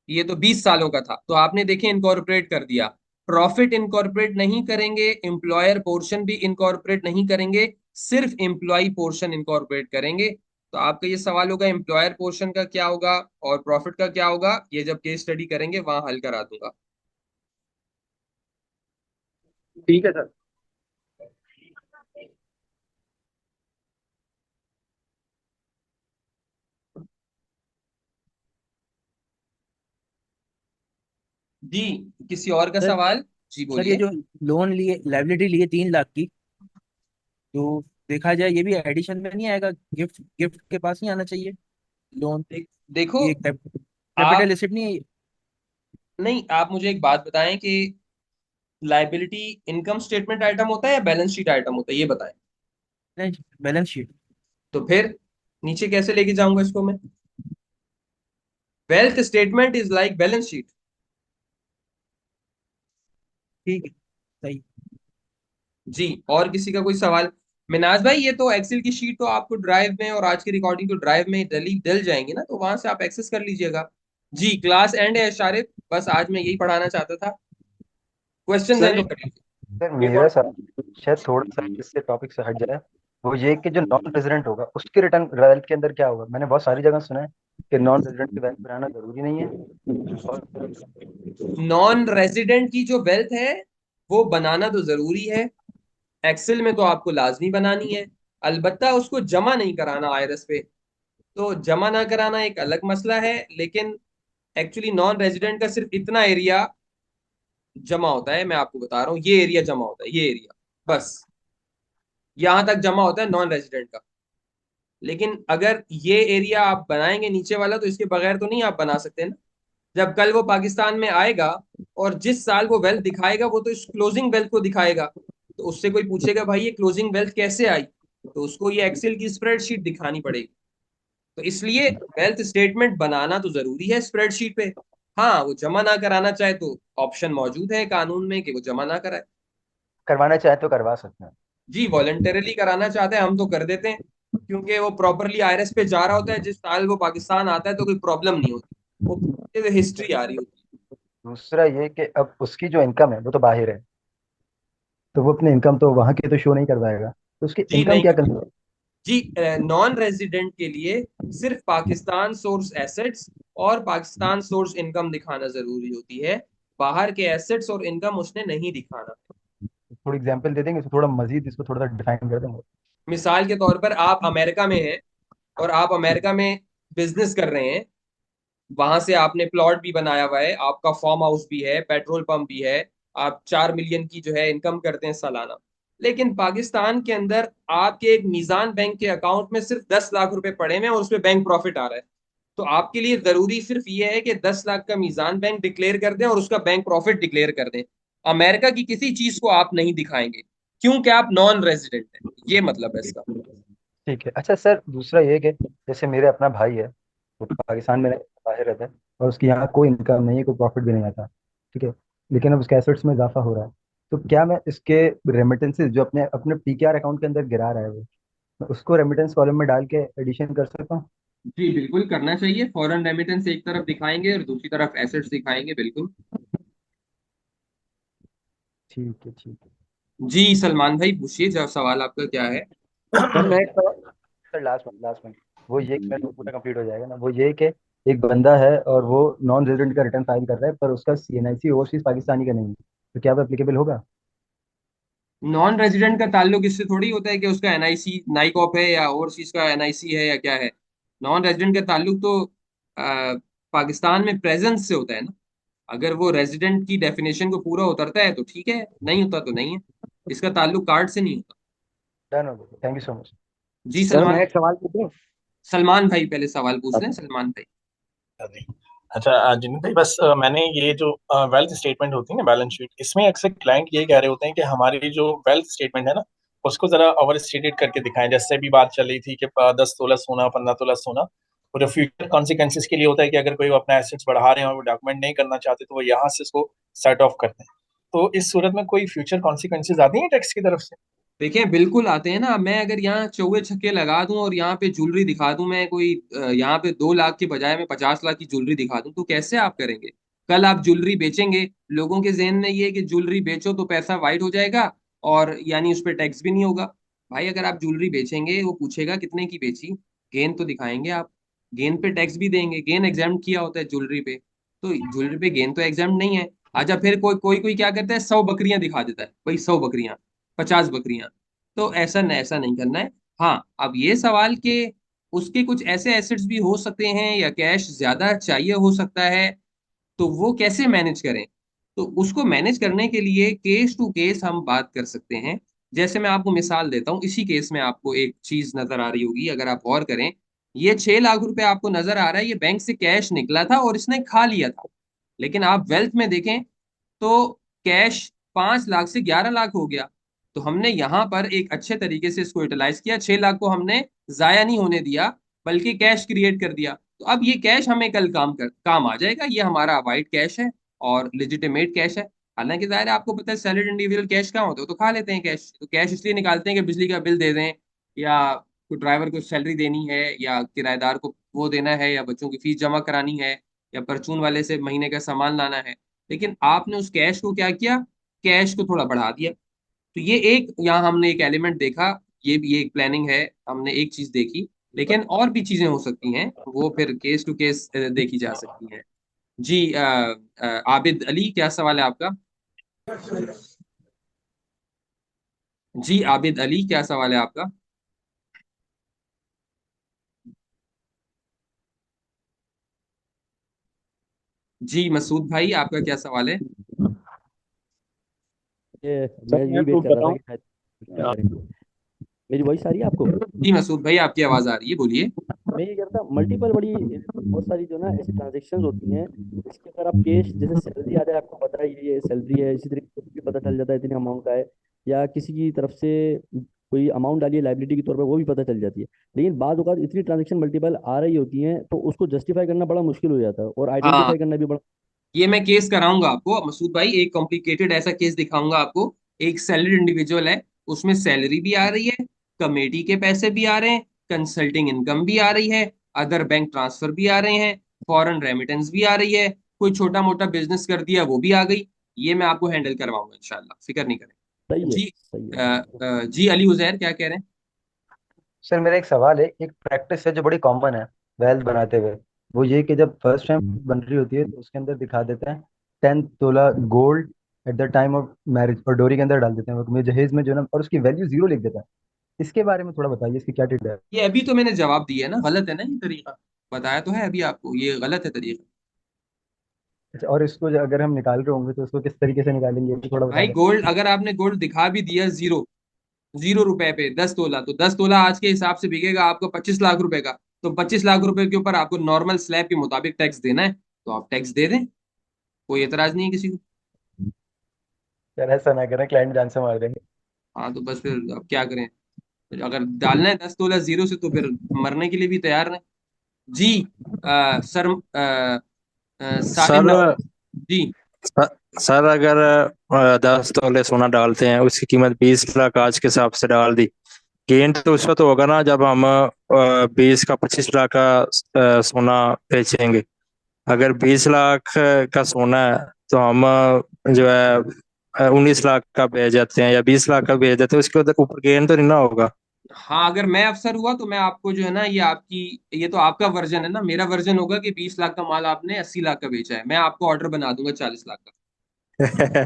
ये तो 20 सालों का था। तो आपने देखें इनकॉर्पोरेट कर दिया। प्रॉफिट इनकॉर्पोरेट नहीं करेंगे, एम्प्लॉयर पोर्शन भी इनकॉर्पोरेट नहीं करेंगे, सिर्फ एम्प्लॉय पोर्शन इनकॉर्पोरेट करेंगे। तो आपका ये सवाल होगा एम्प्लॉयर पोर्शन का क्या होगा और प्रॉफिट का क्या होगा, ये जब केस स्टडी करेंगे वहां हल करा दूंगा। ठीक है सर। जी, किसी और का सर सवाल? जी सर ये बोलिए। जो लोन लिए, लाइबिलिटी लिए 3 लाख की, तो देखा जाए ये भी एडिशन में नहीं आएगा? गिफ्ट गिफ्ट के पास नहीं आना चाहिए लोन? देखो ये कैपिटल आप, एसेट नहीं है ये? नहीं आप मुझे एक बात बताएं कि लाइबिलिटी इनकम स्टेटमेंट आइटम होता है या बैलेंस शीट आइटम होता है, ये बताएं। नहीं, बैलेंस शीट। तो फिर नीचे कैसे लेके जाऊंगा इसको मैं? Wealth statement is like balance sheet. ठीक है, सही। जी, और किसी का कोई सवाल? मिनाज भाई, ये तो एक्सेल की शीट तो आपको ड्राइव में, और आज की रिकॉर्डिंग तो ड्राइव में डली डल जाएंगी ना, तो वहां से आप एक्सेस कर लीजिएगा। जी, क्लास एंड है शारिफ, बस आज मैं यही पढ़ाना चाहता था। क्वेश्चंस हैं सर तो ये कर लीजिए। सर मेरा सवाल शायद थोड़ा सा इससे टॉपिक से हट जाए। वो ये कि जो नॉन रेजिडेंट होगा उसके रिटर्न वेल्थ के अंदर क्या होगा। मैंने बहुत सारी जगह सुना है कि नॉन रेजिडेंट की वेल्थ बनाना जरूरी नहीं है। और नॉन रेजिडेंट की जो वेल्थ है वो बनाना तो जरूरी है, एक्सेल में तो आपको लाजमी बनानी है। अलबत्ता उसको जमा नहीं कराना आईआरएस पे। तो जमा ना कराना एक अलग मसला है, लेकिन एक्चुअली नॉन रेजिडेंट का सिर्फ इतना एरिया जमा होता है, मैं आपको बता रहा हूँ, ये एरिया जमा होता है, ये एरिया बस, यहां तक जमा होता है नॉन रेजिडेंट का। लेकिन अगर ये एरिया आप बनाएंगे नीचे वाला, तो इसके बगैर तो नहीं आप बना सकते ना। जब कल वो पाकिस्तान में आएगा और जिस साल वो वेल्थ दिखाएगा वो तो इस क्लोजिंग वेल्थ को दिखाएगा। तो उससे कोई पूछेगा भाई ये क्लोजिंग वेल्थ कैसे आई, तो उसको ये एक्सेल की स्प्रेडशीट दिखानी पड़ेगी। तो इसलिए वेल्थ स्टेटमेंट बनाना तो जरूरी है स्प्रेडशीट पे। हाँ, वो जमा ना कराना चाहे तो ऑप्शन मौजूद है कानून में कि वो जमा ना कराए। करवाना चाहे तो करवा सकते हैं। जी, वॉलेंटरली कराना चाहते हैं हम तो कर देते हैं, क्योंकि वो प्रॉपरली आईआरएस पे जा रहा होता है जिस साल वो पाकिस्तान आता है, तो कोई प्रॉब्लम नहीं होती, वो हिस्ट्री आ रही होती है। दूसरा ये कि अब उसकी जो इनकम है वो तो बाहर है, तो वो अपने इनकम तो वहां की तो शो नहीं करवाएगा, तो उसकी जी इनकम नहीं क्या कर, कर। जी नॉन रेजिडेंट के लिए सिर्फ पाकिस्तान सोर्स एसेट्स और पाकिस्तान सोर्स इनकम दिखाना जरूरी होती है। बाहर के एसेट्स और इनकम उसने नहीं दिखाना। थोड़ी एग्जांपल दे देंगे, इसको थोड़ा मजीद इसको थोड़ा सा डिफाइन कर देंगे। मिसाल के तौर पर आप अमेरिका में हैं और आप अमेरिका में बिजनेस कर रहे हैं, वहां से आपने प्लॉट भी बनाया हुआ है, आपका फार्म हाउस भी है, पेट्रोल पंप भी है, आप 4 मिलियन की जो है इनकम करते हैं सालाना। लेकिन पाकिस्तान के अंदर आपके एक मीजान बैंक के अकाउंट में सिर्फ 10 लाख रुपए पड़े हुए हैं और उसमें बैंक प्रॉफिट आ रहा है। तो आपके लिए जरूरी सिर्फ ये है कि 10 लाख का मीजान बैंक डिक्लेयर कर दें और उसका बैंक प्रॉफिट डिक्लेयर कर दें। अमेरिका की किसी चीज को आप नहीं दिखाएंगे, क्योंकि आप नॉन रेजिडेंट हैं, ये मतलब है इसका। ठीक है। अच्छा सर, दूसरा ये कि जैसे मेरे अपना भाई है, वो पाकिस्तान में बाहर रहता है, और उसकी यहाँ कोई इनकम नहीं है, कोई प्रॉफिट भी नहीं आता। ठीक है। लेकिन अब उसके एसेट्स में इजाफा हो रहा है, तो क्या मैं इसके रेमिटेंसेस जो अपने अपने पीकेआर अकाउंट के अंदर गिरा रहा है वो, मैं उसको रेमिटेंस कॉलम में डाल के एडिशन कर सकता हूँ? जी बिल्कुल करना चाहिए, फॉरेन रेमिटेंस एक तरफ दिखाएंगे और दूसरी तरफ एसेट्स दिखाएंगे, बिल्कुल। ठीक है, ठीक है। जी सलमान भाई पूछिए, जब सवाल आपका क्या है? सर मैं एक सर लास्ट में वो ये कि मेरा पूरा कंप्लीट हो जाएगा ना, वो ये कि एक बंदा है और वो नॉन रेजिडेंट का रिटर्न फाइल कर रहा है, पर उसका सीएनआईसी ओवरसीज पाकिस्तानी का नहीं है, तो क्या वो एप्लीकेबल होगा? नॉन रेजिडेंट का ताल्लुक इससे थोड़ी होता है कि उसका एनआईसी नाइकॉप है या ओवरसीज का एनआईसी है या क्या है। नॉन रेजिडेंट का ताल्लुक तो पाकिस्तान में प्रेजेंस से होता है ना। अगर वो रेजिडेंट की डेफिनेशन को पूरा उतरता है तो ठीक है, नहीं होता तो नहीं है। इसका ताल्लुक कार्ड से नहीं होता। डन हो गया, थैंक यू सो मच। जी सर सलमान। मैं एक सवाल पूछूं? सलमान भाई पहले सवाल पूछ लें, सलमान भाई। जी। अच्छा जिन भाई बस मैंने ये जो वेल्थ स्टेटमेंट होती है ना बैलेंस शीट, इसमें अक्सर क्लाइंट ये कह रहे होते हैं कि हमारी जो वेल्थ स्टेटमेंट है ना उसको जरा ओवर स्टेटेड करके दिखाएं। जैसे भी बात चल रही थी कि 10 तोला सोना, 15 तोला सोना, और जो फ्यूचर कॉन्सिक्वेंसेस के लिए होता है कि अगर कोई वो अपना एसेट्स बढ़ा रहे हैं और वो डॉक्यूमेंट नहीं करना चाहते तो वो यहाँ से इसको सेट ऑफ करते हैं। तो इस सूरत में कोई फ्यूचर कॉन्सिक्वेंसेज आती हैं टैक्स की तरफ से? देखिए बिल्कुल आते हैं ना। मैं अगर यहाँ चौवे छक्के लगा दूं और यहाँ पे ज्वेलरी दिखा दूं, मैं कोई यहाँ पे 2 लाख के बजाय मैं 50 लाख की ज्वेलरी दिखा दूं, तो कैसे आप करेंगे? कल आप ज्वेलरी बेचेंगे, लोगों के जहन में ये है कि ज्वेलरी बेचो तो पैसा वाइट हो जाएगा और यानी उस पर टैक्स भी नहीं होगा। भाई अगर आप ज्वेलरी बेचेंगे, वो पूछेगा कितने की बेची, गेन तो दिखाएंगे आप। गेन पे टैक्स भी देंगे, गेन एग्जाम किया होता है ज्वेलरी पे। तो ज्वेलरी पे गेन तो एग्जाम नहीं है। अच्छा फिर कोई कोई कोई क्या करता है, 100 बकरियां दिखा देता है, भाई 100 बकरियां, 50 बकरियां। तो ऐसा नहीं करना है। हाँ, अब ये सवाल कि उसके कुछ ऐसे एसेट्स भी हो सकते हैं या कैश ज्यादा चाहिए हो सकता है, तो वो कैसे मैनेज करें? तो उसको मैनेज करने के लिए केस टू केस हम बात कर सकते हैं। जैसे मैं आपको मिसाल देता हूँ, इसी केस में आपको एक चीज नजर आ रही होगी अगर आप गौर करें। ये 6 लाख रुपए आपको नजर आ रहा है, ये बैंक से कैश निकला था और इसने खा लिया था। लेकिन आप वेल्थ में देखें तो कैश 5 लाख से 11 लाख हो गया। तो हमने यहां पर एक अच्छे तरीके से इसको यूटिलाइज किया, 6 लाख को हमने जाया नहीं होने दिया, बल्कि कैश क्रिएट कर दिया। तो अब ये कैश हमें कल काम आ जाएगा। ये हमारा वाइट कैश है और लेजिटिमेट कैश है। हालांकि जाहिर है आपको पता है सैलरी इंडिविजुअल कैश कहाँ होते हो, तो खा लेते हैं कैश। तो कैश इसलिए निकालते हैं कि बिजली का बिल दे दें, या कोई ड्राइवर को सैलरी देनी है, या किराएदार को वो देना है, या बच्चों की फीस जमा करानी है, या परचून वाले से महीने का सामान लाना है। लेकिन आपने उस कैश को क्या किया, कैश को थोड़ा बढ़ा दिया। तो ये एक यहाँ हमने एक एलिमेंट देखा। ये भी एक प्लानिंग है, हमने एक चीज देखी। लेकिन और भी चीजें हो सकती हैं, वो फिर केस टू केस देखी जा सकती हैं। जी आबिद अली क्या सवाल है आपका? जी आबिद अली क्या सवाल है आपका? जी मसूद भाई आपका क्या सवाल है? ये सर मैं मैं यही वेट तो कर रहा था बताऊं। कि शायद क्या करेंगे। मेरी वॉइस आ रही है आपको? जी मसूद भाई आपकी आवाज आ रही है, बोलिए। मैं ये कह रहा था मल्टीपल बड़ी बहुत सारी जो ना ऐसी ट्रांजेक्शन्स होती हैं जिसके अगर आप कैश जैसे सैलरी आ जाए, आपको पता है ये सैलरी है, इसी तरीके से भी पता चल जाता है इतने अमाउंट का है, या किसी की तरफ से कोई अमाउंट डाली है लाइबिलिटी के तौर पर, वो भी पता चल जाती है। लेकिन बाद औक़ात इतनी ट्रांजेक्शन मल्टीपल आ रही होती हैं तो उसको जस्टिफाई करना बड़ा मुश्किल हो जाता है और हाँ, आइडेंटिफाई करना भी बड़ा। ये मैं केस कराऊंगा आपको मसूद भाई, एक कॉम्प्लिकेटेड ऐसा केस दिखाऊंगा आपको। एक सैलरी इंडिविजुअल है, उसमें सैलरी भी आ रही है, कमेटी के पैसे भी आ रहे हैं, कंसल्टिंग इनकम भी आ रही है, अदर बैंक ट्रांसफर भी आ रहे हैं, फॉरेन रेमिटेंस भी आ रही है, कोई छोटा मोटा बिजनेस कर दिया वो भी आ गई। ये मैं आपको हैंडल करवाऊंगा इंशाल्लाह, फिक्र नहीं करें। सही है, जी सही है। जी अली उजैर क्या कह रहे हैं? सर मेरा एक सवाल है, एक प्रैक्टिस है जो बड़ी कॉमन है वेल्थ बनाते हुए। वो ये कि जब फर्स्ट टाइम बन रही होती है तो उसके अंदर दिखा देते हैं 10 तोला gold at the time of marriage, और डोरी के अंदर डाल देते हैं वो जहेज में जो ना, और उसकी वैल्यू जीरो लिख देता है। इसके बारे में थोड़ा बताइए, इसकी क्या टिप है? ये अभी तो मैंने जवाब दिया है ना, गलत है ना ये तरीका? बताया तो है अभी आपको, ये गलत है तरीका। अच्छा, और इसको अगर हम निकाल रहे होंगे तो उसको किस तरीके से निकालेंगे, ये भी थोड़ा बता भाई दें। गोल्ड अगर आपने गोल्ड दिखा भी दिया जीरो, 0 रुपए पे 10 तोला, तो 10 तोला आज के हिसाब से बिकेगा आपको 25 लाख रुपए का। तो 25 लाख रुपए के ऊपर आपको नॉर्मल स्लैब के मुताबिक टैक्स देना है, तो आप टैक्स दे दें, कोई एतराज नहीं है किसी को। यार ऐसा ना करें, क्लाइंट जान से मार देंगे। हाँ तो बस फिर अब क्या करें? अगर डालना है 10 तोला जीरो से, तो फिर मरने के लिए भी तैयार हैं। जी सर सालिम सर जी। सर अगर 10 तोले सोना डालते हैं, उसकी कीमत 20 लाख आज के हिसाब से डाल दी, गेन तो उस वक्त होगा ना जब हम 20 का 25 लाख का सोना बेचेंगे। अगर 20 लाख का सोना है तो हम जो है 19 लाख का बेच जाते हैं या 20 लाख का बेच देते हैं, उसके ऊपर गेन तो नहीं ना होगा? हाँ अगर मैं अफसर हुआ तो मैं आपको जो है ना, ये आपकी, ये तो आपका वर्जन है ना, मेरा वर्जन होगा कि 20 लाख का माल आपने 80 लाख का बेचा है, मैं आपको ऑर्डर बना दूंगा 40 लाख का।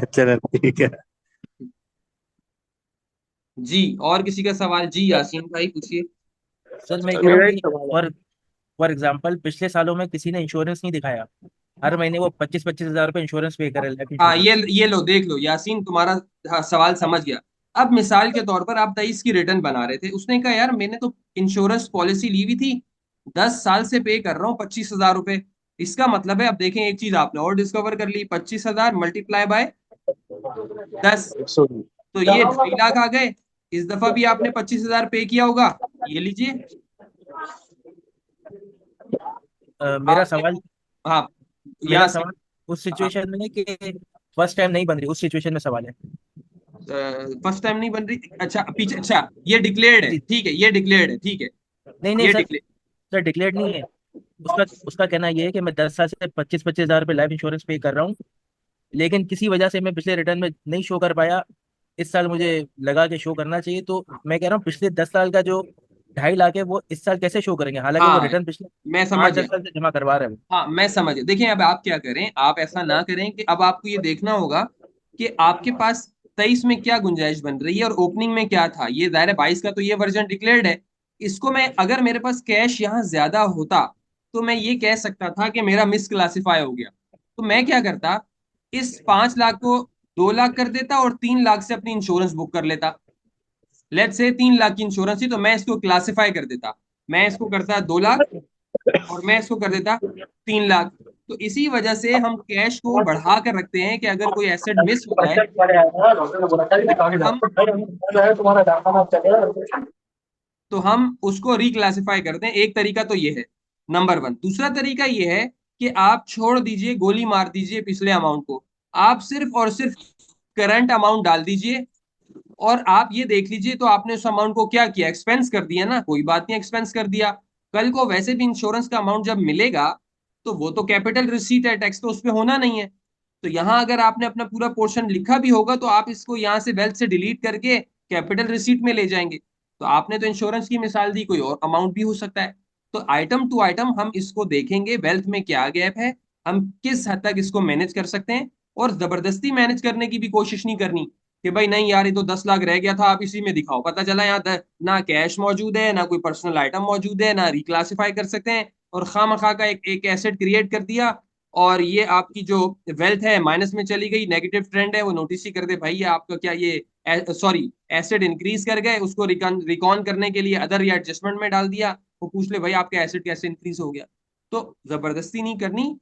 चलो ठीक है। जी, और किसी का सवाल? जी यासीन भाई पूछिए। सर मैं कह रहा हूँ मेरा एक कि सवाल है। फॉर फॉर एग्जाम्पल पिछले सालों में किसी ने इंश्योरेंस नहीं दिखाया, हर महीने वो 25-25 हज़ार रुपये इंश्योरेंस पे करे, लाइफ हाँ, इंश्योरेंस। ये लो, देख लो यासीन, तुम्हारा हाँ, सवाल समझ गया। अब मिसाल के तौर पर आप 23 की रिटर्न बना रहे थे, उसने कहा यार मैंने तो इंश्योरेंस पॉलिसी ली हुई थी, 10 साल से पे कर रहा हूँ 25 हजार रुपए। इसका मतलब है, अब देखें एक चीज आपने और डिस्कवर कर ली, 25 हजार मल्टीप्लाई बाय 10, 120। तो ये 2.5 लाख आ गए। इस दफा भी आपने 25 हजार पे किया होगा, ये लीजिए। मेरा आपने, सवाल हाँ मेरा यासीन, सवाल उस हाँ, सिचुएशन में है कि फर्स्ट टाइम नहीं बन रही, उस सिचुएशन में सवाल है। फर्स्ट टाइम नहीं बन रही, अच्छा पीछे, अच्छा ये डिक्लेयर्ड है, जी। ठीक है, ये डिक्लेयर्ड है, ठीक है, नहीं नहीं ये सर, डिक्लेयर। सर डिक्लेयर्ड नहीं है। उसका उसका कहना ये है कि मैं 10 साल से 25-25 हज़ार रुपये लाइफ इंश्योरेंस पे कर रहा हूँ, लेकिन किसी वजह से मैं पिछले रिटर्न में नहीं शो कर पाया। इस साल मुझे लगा कि शो करना चाहिए, तो मैं कह रहा हूँ पिछले 10 साल का जो 2.5 लाख है वो इस साल कैसे शो करेंगे, हालांकि वो हाँ, रिटर्न पिछले मैं समझ आठ गया। दस साल से जमा करवा रहे हैं। हाँ, मैं समझ गया। देखिए अब आप क्या करें, आप ऐसा ना करें कि अब आपको ये देखना होगा कि आपके पास 23 में क्या गुंजाइश बन रही है और ओपनिंग में क्या था। ये दायरा 22 का तो ये वर्जन डिक्लेयर्ड है। इसको मैं, अगर मेरे पास कैश यहाँ ज्यादा होता तो मैं ये कह सकता था कि मेरा मिस क्लासिफाई हो गया। तो मैं क्या करता, इस 5 लाख को 2 लाख कर देता और 3 लाख से अपनी इंश्योरेंस बुक कर लेता। लेट्स से 3 लाख की इंश्योरेंस थी, तो मैं इसको क्लासिफाई कर देता। मैं इसको करता 2 लाख और मैं इसको कर देता 3 लाख। तो इसी वजह से हम कैश को बढ़ा कर रखते हैं कि अगर कोई एसेट मिस हो जाए हम तो हम उसको रिक्लासिफाई करते हैं। एक तरीका तो ये है, नंबर वन। दूसरा तरीका ये है कि आप छोड़ दीजिए, गोली मार दीजिए पिछले अमाउंट को, आप सिर्फ और सिर्फ करंट अमाउंट डाल दीजिए और आप ये देख लीजिए तो आपने उस अमाउंट को क्या किया, एक्सपेंस कर दिया ना, कोई बात नहीं, एक्सपेंस कर दिया। कल को वैसे भी इंश्योरेंस का अमाउंट जब मिलेगा तो वो तो कैपिटल रिसीट है, टैक्स तो उस पर होना नहीं है। तो यहाँ अगर आपने अपना पूरा पोर्शन लिखा भी होगा तो आप इसको यहाँ से वेल्थ से डिलीट करके कैपिटल रिसीट में ले जाएंगे। तो आपने तो इंश्योरेंस की मिसाल दी, कोई और अमाउंट भी हो सकता है। तो आइटम टू आइटम हम इसको देखेंगे, वेल्थ में क्या गैप है, हम किस हद तक इसको मैनेज कर सकते हैं। और जबरदस्ती मैनेज करने की भी कोशिश नहीं करनी कि भाई नहीं यार ये तो 10 लाख रह गया था आप इसी में दिखाओ, पता चला यहाँ ना कैश मौजूद है, ना कोई पर्सनल आइटम मौजूद है, ना रिक्लासिफाई कर सकते हैं, और खामखा का एक एसेट क्रिएट कर दिया, और ये आपकी जो वेल्थ है माइनस में चली गई, नेगेटिव ट्रेंड है, वो नोटिस ही कर दे भाई ये आपका क्या ये सॉरी एसेट इंक्रीज कर गए, उसको रिकॉन करने के लिए अदर या एडजस्टमेंट में डाल दिया, वो पूछ ले भाई आपका एसेट कैसे इंक्रीज हो गया। तो जबरदस्ती नहीं करनी,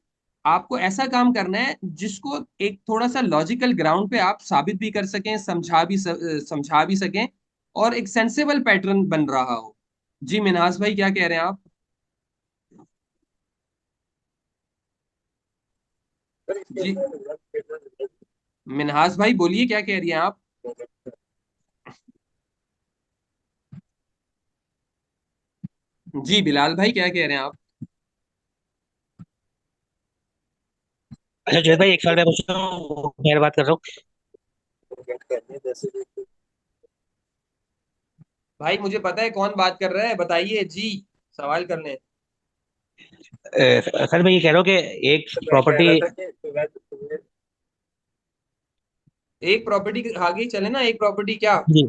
आपको ऐसा काम करना है जिसको एक थोड़ा सा लॉजिकल ग्राउंड पे आप साबित भी कर सकें, समझा भी सकें, और एक सेंसेबल पैटर्न बन रहा हो। जी मिनहास भाई क्या कह रहे हैं आप? जी मिनहास भाई बोलिए, क्या कह रही हैं आप? जी बिलाल भाई क्या कह रहे हैं आप? अच्छा जोहेब भाई, एक सवाल मैं पूछ रहा हूँ, मैं बात कर रहा हूँ। भाई मुझे पता है कौन बात कर रहा है, बताइए जी, सवाल कर लें। सर मैं ये कह रहा हूँ कि एक प्रॉपर्टी। एक प्रॉपर्टी आगे ही चले ना, एक प्रॉपर्टी क्या? जी।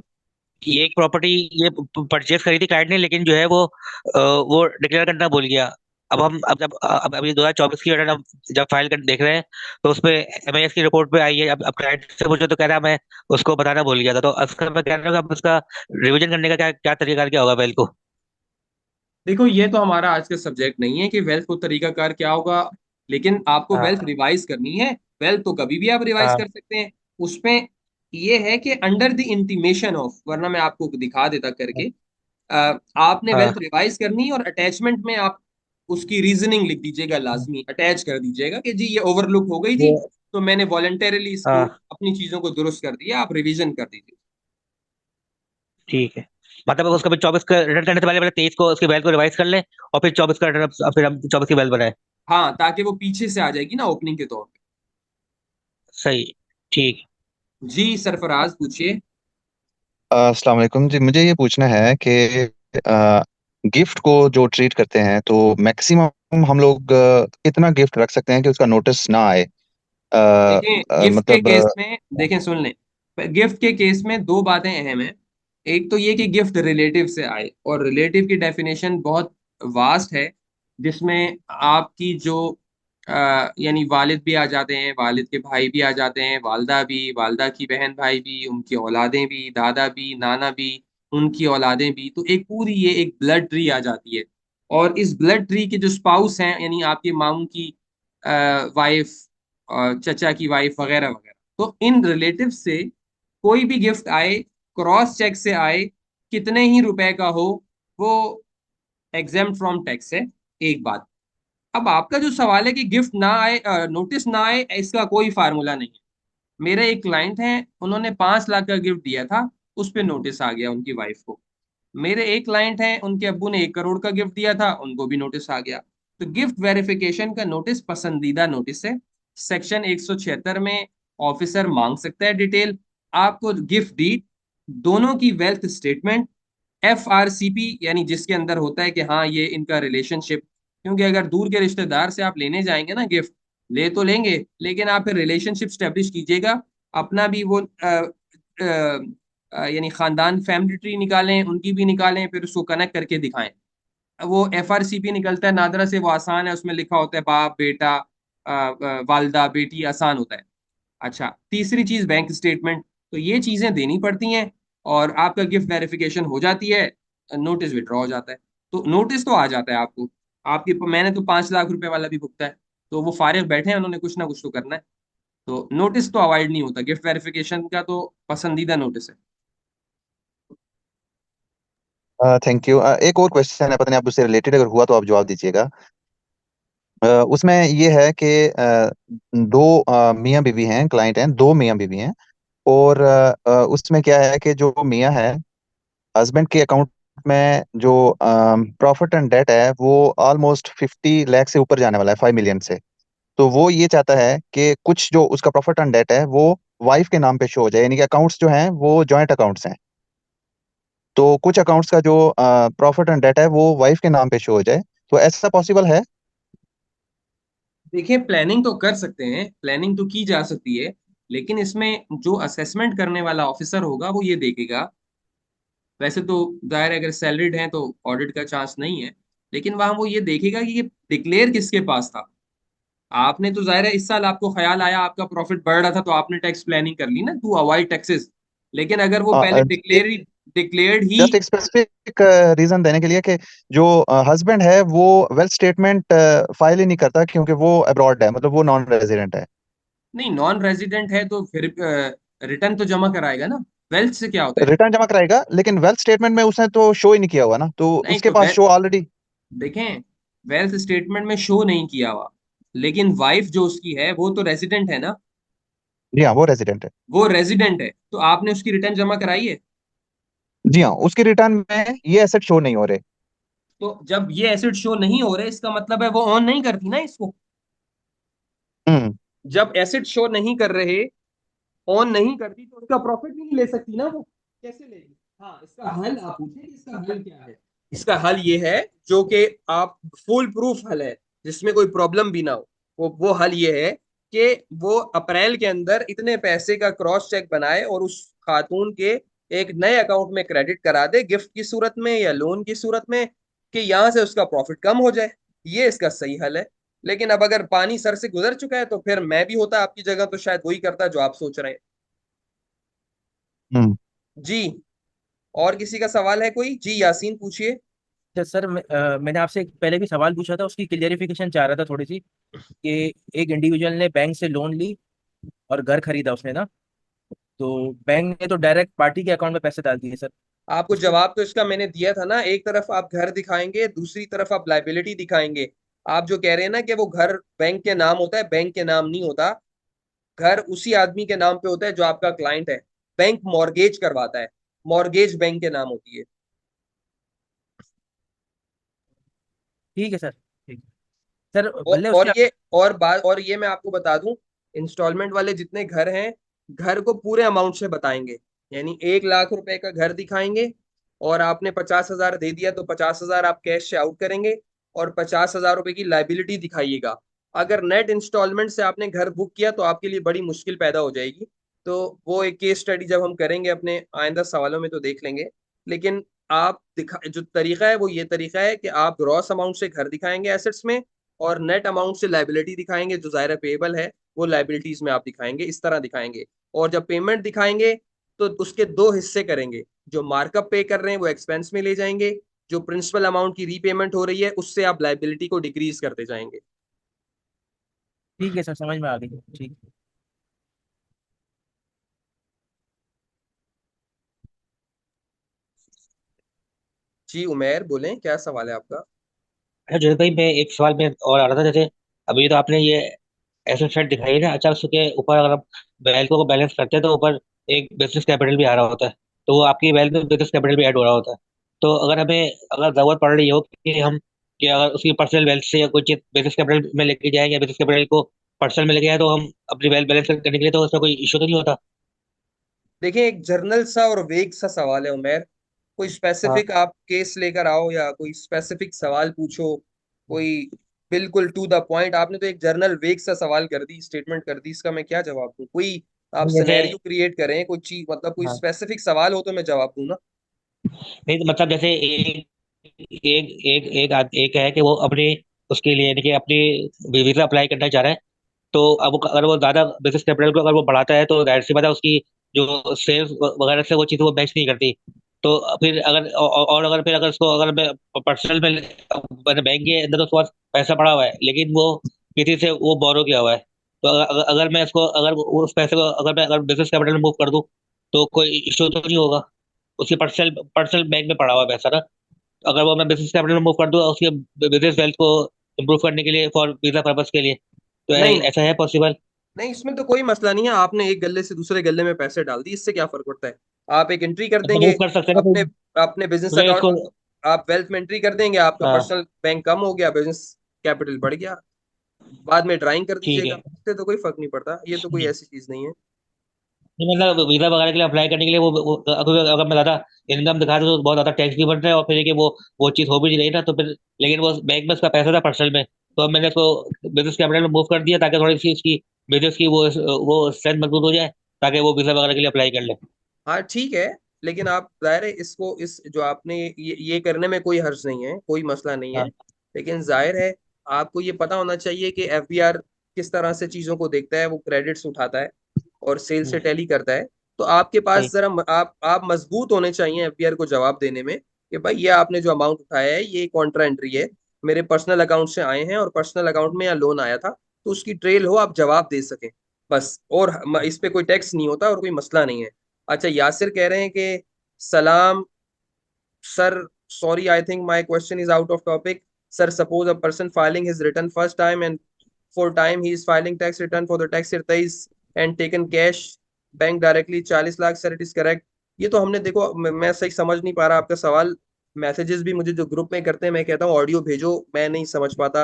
ये एक प्रॉपर्टी, ये परचेज करी थी क्लाइंट ने, लेकिन जो है वो डिक्लेयर करना भूल गया। अब हम अब जब अब ये 2024 की रिटर्न हम जब फाइल कर देख रहे हैं, तो उस पे एमआईएस की रिपोर्ट पे आई है। अब क्लाइंट से पूछो तो कह रहा है मैं उसको बताना भूल गया था। तो असल मैं कह रहा हूँ कि अब उसका रिवीजन करने का क्या क्या तरीका क्या होगा पहले को। देखो ये तो हमारा आज का सब्जेक्ट नहीं है कि वेल्थ को तरीकाकार क्या होगा, लेकिन आपको वेल्थ हाँ रिवाइज करनी है। वेल्थ तो कभी भी आप रिवाइज हाँ कर सकते हैं। उसमें ये है कि अंडर द इंटीमेशन ऑफ, वरना मैं आपको दिखा देता करके, आपने वेल्थ हाँ रिवाइज करनी है और अटैचमेंट में आप उसकी रीजनिंग लिख दीजिएगा, लाजमी अटैच कर दीजिएगा कि जी ये ओवरलुक हो गई थी, ये तो मैंने वॉलंटरली इसको हाँ अपनी चीजों को दुरुस्त कर दिया, आप रिवीजन कर दीजिए। ठीक है। मतलब उसका फिर 24 का रिटर्न करने से पहले पहले 23 को उसकी वैल्यू को रिवाइज कर लें, और फिर 24 का रिटर्न, फिर हम 24 की वैल्यू बनाए। हाँ, ताकि वो पीछे से आ जाएगी ना ओपनिंग के तौर पे। सही। ठीक। जी सरफराज पूछिए। अस्सलाम वालेकुम जी, मुझे ये पूछना है कि गिफ्ट को जो ट्रीट करते हैं तो मैक्सिमम हम लोग कितना गिफ्ट रख सकते हैं कि उसका नोटिस ना आए। देखें गिफ्ट के मतलब केस में, देखें सुन लें, गिफ्ट के केस में दो बातें अहम हैं। एक तो ये कि गिफ्ट रिलेटिव से आए, और रिलेटिव की डेफिनेशन बहुत वास्ट है, जिसमें आपकी जो यानी वालिद भी आ जाते हैं, वालिद के भाई भी आ जाते हैं, वालदा भी, वालदा की बहन भाई भी, उनकी औलादें भी, दादा भी, नाना भी, उनकी औलादें भी, तो एक पूरी ये एक ब्लड ट्री आ जाती है। और इस ब्लड ट्री के जो स्पाउस हैं, यानी आपके मामू की वाइफ, चचा की वाइफ वगैरह वगैरह, तो इन रिलेटिव से कोई भी गिफ्ट आए, क्रॉस चेक से आए, कितने ही रुपए का हो, वो एग्जेम्प्ट फ्रॉम टैक्स है। एक बात। अब आपका जो सवाल है कि गिफ्ट ना आए, नोटिस ना आए, इसका कोई फार्मूला नहीं है। मेरे एक क्लाइंट हैं, उन्होंने 5 लाख का गिफ्ट दिया था, उस पे नोटिस आ गया उनकी वाइफ को। मेरे एक क्लाइंट हैं, उनके अब्बू ने 1 करोड़ का गिफ्ट दिया था, उनको भी नोटिस आ गया। तो गिफ्ट वेरिफिकेशन का नोटिस पसंदीदा नोटिस है। सेक्शन 176 में ऑफिसर मांग सकता है डिटेल। आपको गिफ्ट डीड, दोनों की वेल्थ स्टेटमेंट, FRCP, यानी जिसके अंदर होता है कि हाँ ये इनका रिलेशनशिप, क्योंकि अगर दूर के रिश्तेदार से आप लेने जाएंगे ना गिफ्ट, ले तो लेंगे, लेकिन आप फिर रिलेशनशिप स्टेब्लिश कीजिएगा। अपना भी वो यानी खानदान फैमिली ट्री निकालें, उनकी भी निकालें, फिर उसको कनेक्ट करके दिखाएं। वो FRCP निकलता है नादरा से, वो आसान है, उसमें लिखा होता है बाप बेटा, वालदा बेटी, आसान होता है। अच्छा, तीसरी चीज बैंक स्टेटमेंट। तो ये चीजें देनी पड़ती हैं, और आपका गिफ्ट वेरिफिकेशन हो जाती है, नोटिस विड्रॉ हो जाता है। तो नोटिस तो आ जाता है आपको। आपकी मैंने तो 5 लाख रुपए वाला भी भुगता है, तो वो फारिग बैठे हैं, उन्होंने कुछ ना कुछ तो करना है। तो नोटिस तो अवॉइड नहीं होता, गिफ्ट वेरिफिकेशन का तो पसंदीदा नोटिस है। Thank you. एक और क्वेश्चन है, पता नहीं आप उससे रिलेटेड अगर हुआ तो आप जवाब दीजिएगा। उसमें ये है कि दो मियाँ बीवी हैं, क्लाइंट हैं, दो मियाँ बीवी हैं। और उसमें क्या है कि जो मियाँ है, हस्बैंड के अकाउंट में जो प्रॉफिट एंड डेट है वो ऑलमोस्ट 50 लाख से ऊपर जाने वाला है, 5 मिलियन से। तो वो ये चाहता है कि कुछ जो उसका प्रॉफिट एंड डेट है वो वाइफ के नाम पे शो हो जाए, यानी कि अकाउंट्स जो हैं वो जॉइंट अकाउंट्स हैं। तो कुछ अकाउंट्स का जो प्रॉफिट एंड डेट है वो वाइफ के नाम पे शो हो जाए, तो ऐसा पॉसिबल है? देखिए, प्लानिंग तो कर सकते हैं, प्लानिंग तो की जा सकती है, लेकिन इसमें जो असेसमेंट करने वाला ऑफिसर होगा वो ये देखेगा। वैसे तो जाहिर है, अगर सैलरीड हैं तो ऑडिट का चांस नहीं है, लेकिन वहां वो ये देखेगा कि ये डिक्लेयर किसके पास था। आपने तो जाहिर है, इस साल आपको ख्याल आया, आपका प्रॉफिट बढ़ रहा था, तो आपने टैक्स प्लानिंग कर ली ना, टू अवॉइड टैक्सेस। लेकिन अगर वो पहले डिक्लेयर्ड ही। जस्ट एक स्पेसिफिक रीजन देने के लिए कि जो हस्बैंड है वो वेल्थ स्टेटमेंट फाइल ही नहीं करता, क्योंकि वो अब्रॉड है, मतलब वो नॉन रेजिडेंट है। नहीं, नॉन रेजिडेंट है तो फिर रिटर्न तो जमा कराएगा ना। वेल्थ से क्या होता है? रिटर्न जमा कराएगा, लेकिन वेल्थ स्टेटमेंट में उसने तो शो ही नहीं किया हुआ ना, तो नहीं उसके तो पास शो ऑलरेडी। देखें, वेल्थ स्टेटमेंट में शो नहीं किया हुआ, लेकिन वाइफ जो उसकी है वो तो रेजिडेंट है ना। जी हाँ, वो रेजिडेंट है। वो रेजिडेंट है, तो आपने उसकी रिटर्न जमा कराई है। जी हाँ, उसके रिटर्न में ये एसेट शो नहीं हो रहे। तो जब ये एसेट शो नहीं हो रहे, इसका मतलब है वो ऑन नहीं करती ना इसको। हम्म। जब एसेट शो नहीं कर रहे, ऑन नहीं करती, तो उसका प्रॉफिट भी नहीं ले सकती ना वो। कैसे लेगी? हाँ, इसका हल आप पूछे कि इसका हल क्या है। इसका हल ये है, जो कि आप फुल प्रूफ हल है, जिसमें कोई प्रॉब्लम भी ना हो। वो हल ये है कि वो अप्रैल के अंदर इतने पैसे का क्रॉस चेक बनाए और उस खातून के एक नए अकाउंट में क्रेडिट करा दे, गिफ्ट की सूरत में या लोन की सूरत में, कि यहां से उसका प्रॉफिट कम हो जाए। ये इसका सही हल है। लेकिन अब अगर पानी सर से गुजर चुका है, तो फिर मैं भी होता आपकी जगह तो शायद वही करता जो आप सोच रहे हैं। हम्म। जी। और किसी का सवाल है कोई? जी, यासीन पूछिए। अच्छा सर, मैंने आपसे पहले भी सवाल पूछा था, उसकी क्लियरिफिकेशन चाह रहा था थोड़ी सी, कि एक इंडिविजुअल ने बैंक से लोन ली और घर खरीदा उसने ना, तो बैंक ने तो डायरेक्ट पार्टी के अकाउंट में पैसे डाल दिए सर। आपको उसको जवाब तो इसका मैंने दिया था ना, एक तरफ आप घर दिखाएंगे, दूसरी तरफ आप लाइबिलिटी दिखाएंगे। आप जो कह रहे हैं ना कि वो घर बैंक के नाम होता है, बैंक के नाम नहीं होता। घर उसी आदमी के नाम पे होता है जो आपका क्लाइंट है। बैंक मॉर्गेज करवाता है, मॉर्गेज बैंक के नाम होती है। ठीक है सर, ठीक है सर, और भले और उसके। ये और बात, और ये मैं आपको बता दूं, इंस्टॉलमेंट वाले जितने घर हैं, घर को पूरे अमाउंट से बताएंगे। यानी 1 लाख रुपए का घर दिखाएंगे, और आपने 50,000 दे दिया, तो 50,000 आप कैश से आउट करेंगे, और 50,000 रुपए की लाइबिलिटी दिखाइएगा। अगर नेट इंस्टॉलमेंट से आपने घर बुक किया, तो आपके लिए बड़ी मुश्किल पैदा हो जाएगी। तो वो एक केस स्टडी जब हम करेंगे अपने आइंदा सवालों में तो देख लेंगे। लेकिन आप दिखा जो तरीका है वो ये तरीका है कि आप ग्रॉस अमाउंट से घर दिखाएंगे एसेट्स में, और नेट अमाउंट से लाइबिलिटी दिखाएंगे, जो ज़ाहिर पेएबल है वो लाइबिलिटीज में आप दिखाएंगे, इस तरह दिखाएंगे। और जब पेमेंट दिखाएंगे तो उसके दो हिस्से करेंगे, जो मार्कअप पे कर रहे हैं वो एक्सपेंस में ले जाएंगे, जो प्रिंसिपल अमाउंट की रीपेमेंट हो रही है उससे आप लाइबिलिटी को डिक्रीज करते जाएंगे। ठीक है सर, समझ में आ गई। ठीक। जी उमेर बोलें, क्या सवाल है आपका? अच्छा जैसे भाई मैं एक सवाल में और आ रहा था, जैसे अभी तो आपने ये एसेट साइड दिखाई है ना, अच्छा उसके ऊपर अगर हम वैल्यू को बैलेंस करते हैं तो ऊपर एक बिजनेस कैपिटल भी आ रहा होता है, तो वो आपकी वैल्यू में बिजनेस कैपिटल भी ऐड हो रहा होता है। तो अगर हमें अगर जरूरत पड़ रही हो कि हम कि अगर उसकी पर्सनल वेल्थ से या कोई चीज बिजनेस कैपिटल में लेके जाए या बिजनेस कैपिटल को पर्सनल में लेके जाए, तो हम अपनी वेल्थ बैलेंस करने के लिए तो उसमें कोई इशू तो नहीं होता? देखिए, एक जर्नल सा और वेग सा सवाल है उमेर। कोई हाँ। स्पेसिफिक आप केस लेकर आओ या कोई स्पेसिफिक सवाल पूछो, कोई बिल्कुल टू द पॉइंट। आपने तो एक जर्नल वेग सा सवाल कर दी, स्टेटमेंट कर दी, इसका मैं क्या जवाब दूं? कोई आप जैसे सिनेरियो क्रिएट करें, कोई चीज, मतलब कोई हाँ। स्पेसिफिक सवाल हो तो मैं जवाब दूं ना। नहीं तो मतलब जैसे एक एक एक एक एक है कि वो अपने उसके लिए यानी कि अपनी वीजा अप्लाई करना चाह रहा है, तो अब अगर वो ज्यादा बिजनेस कैपिटल को अगर वो बढ़ाता है तो जाहिर सी बात है उसकी जो सेल्स वगैरह से वो चीज़ वो मैच नहीं करती। तो फिर अगर और अगर फिर अगर उसको अगर मैं पर्सनल में मैंने बैंक के अंदर उसके पास पैसा पड़ा हुआ है लेकिन वो किसी से वो बोरो किया हुआ है, तो अगर मैं इसको अगर उस पैसे को अगर मैं अगर बिजनेस कैपिटल में मूव कर दूं तो कोई इशू तो नहीं होगा? उसकी पर्सनल पर्सनल बैंक में पड़ा हुआ है पैसा ना, अगर वो मैं बिजनेस कैपिटल में मूव कर दूं उसके बिजनेस वेल्थ को इम्प्रूव करने के लिए फॉर वीजा पर्पस के लिए, तो नहीं नहीं ऐसा है पॉसिबल? नहीं, इसमें तो कोई मसला नहीं है। आपने एक गल्ले से दूसरे गल्ले में पैसे डाल दी, इससे क्या फर्क पड़ता है? आप एक एंट्री कर अच्छा देंगे मूव कर सकते हैं ना अपने तो अपने बिजनेस मैं अकाउंट, इसको। आप वेल्थ में एंट्री कर देंगे, आपका हाँ पर्सनल बैंक कम हो गया, बिजनेस कैपिटल बढ़ गया, बाद में ड्राइंग कर ठीक दीजिएगा, है। इससे तो कोई फर्क नहीं पड़ता। ये तो कोई ऐसी चीज नहीं है। नहीं मतलब वीजा वगैरह के लिए अप्लाई करने के लिए अगर मैं ज्यादा इनकम दिखा दूं तो बहुत ज्यादा टैक्स भी बन रहा है और फिर ये कि वो चीज हो भी नहीं रही ना, तो फिर लेकिन वो बैंक में उसका पैसा था पर्सनल में, तो अब मैंने उसको बिजनेस कैपिटल में मूव कर दिया ताकि थोड़ी सी उसकी बिजनेस की वो स्ट्रेंथ मजबूत हो जाए, ताकि वो वीजा वगैरह के लिए अप्लाई कर ले। हाँ ठीक है, लेकिन आप जाहिर है इसको, इस जो आपने ये करने में कोई हर्ज नहीं है, कोई मसला नहीं है। हाँ लेकिन जाहिर है आपको ये पता होना चाहिए कि एफबीआर किस तरह से चीजों को देखता है। वो क्रेडिट्स उठाता है और सेल से टैली करता है। तो आपके पास सही। जरा आप मजबूत होने चाहिए एफबीआर को जवाब देने में कि भाई ये आपने जो अमाउंट उठाया है ये कॉन्ट्रा एंट्री है, मेरे पर्सनल अकाउंट से आए हैं और पर्सनल अकाउंट में या लोन आया था, तो उसकी ट्रेल हो, आप जवाब दे सकें बस। और इस पे कोई टैक्स नहीं होता और कोई मसला नहीं है। अच्छा, यासिर कह रहे हैं कि सलाम sir, sorry, I think my question is out of topic. Sir, suppose a person filing his return first time and for time he is filing tax return for the tax year 23 and taken cash bank directly 40 lakh, sir it is correct? ये तो हमने देखो, मैं सही समझ नहीं पा रहा आपका सवाल। मैसेजेस भी मुझे जो ग्रुप में करते हैं, मैं कहता हूँ ऑडियो भेजो, मैं नहीं समझ पाता।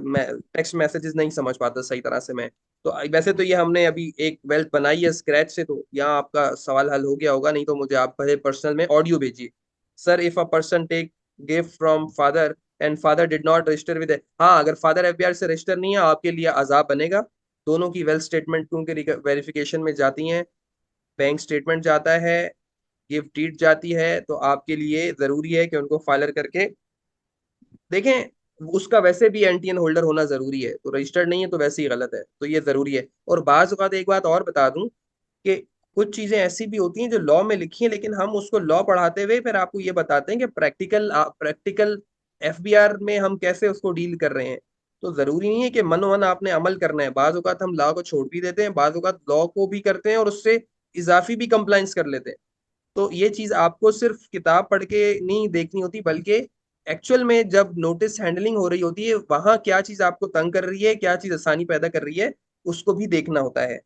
मैं टेक्स्ट मैसेजेस नहीं समझ पाता सही तरह से मैं। तो वैसे तो ये हमने अभी एक वेल्थ बनाई है स्क्रैच से, तो यहाँ आपका सवाल हल हो गया होगा। नहीं तो मुझे आप पहले पर्सनल में ऑडियो भेजिए। Sir, if a person take gift from father and father did not register with, हाँ, अगर फादर एफबीआर से रजिस्टर नहीं है आपके लिए अजाब बनेगा। दोनों की वेल्थ स्टेटमेंट क्योंकि वेरिफिकेशन में जाती हैं, बैंक स्टेटमेंट जाता है, गिफ्ट डीड जाती है, तो आपके लिए जरूरी है कि उनको फाइलर करके देखें। उसका वैसे भी एनटीएन होल्डर होना जरूरी है, तो रजिस्टर्ड नहीं है तो वैसे ही गलत है, तो ये जरूरी है। और बाज औक़ात एक बात और बता दूं कि कुछ चीजें ऐसी भी होती हैं जो लॉ में लिखी हैं, लेकिन हम उसको लॉ पढ़ाते हुए फिर आपको ये बताते हैं कि प्रैक्टिकल एफबीआर में हम कैसे उसको डील कर रहे हैं। तो जरूरी नहीं है कि मनोमन आपने अमल करना है। बाज औक़ात हम लॉ को छोड़ भी देते हैं, बाज औक़ात लॉ को भी करते हैं और उससे इजाफी भी कंप्लाइंस कर लेते हैं। तो ये चीज आपको सिर्फ किताब पढ़ के नहीं देखनी होती, बल्कि एक्चुअल में जब नोटिस हैंडलिंग हो रही होती है वहां क्या चीज आपको तंग कर रही है, क्या चीज आसानी पैदा कर रही है, उसको भी देखना होता है।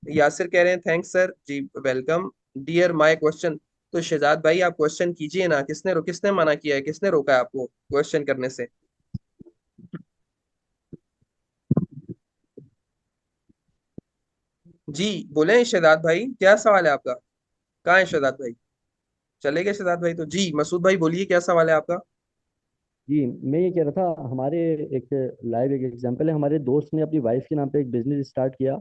यासिर कह रहे हैं thanks sir ji, welcome dear my question. तो शहजाद भाई आप क्वेश्चन कीजिए ना, किसने मना किया है, किसने रोका है आपको क्वेश्चन करने से? जी बोले शहजाद भाई, क्या सवाल है आपका? कहाँ है शहजाद भाई? चले गए शहजाद भाई? तो जी मसूद भाई बोलिए, क्या सवाल है आपका? जी, मैं ये कह रहा था, हमारे एक लाइव एक एग्जांपल है। हमारे दोस्त ने अपनी वाइफ के नाम पे एक बिजनेस स्टार्ट किया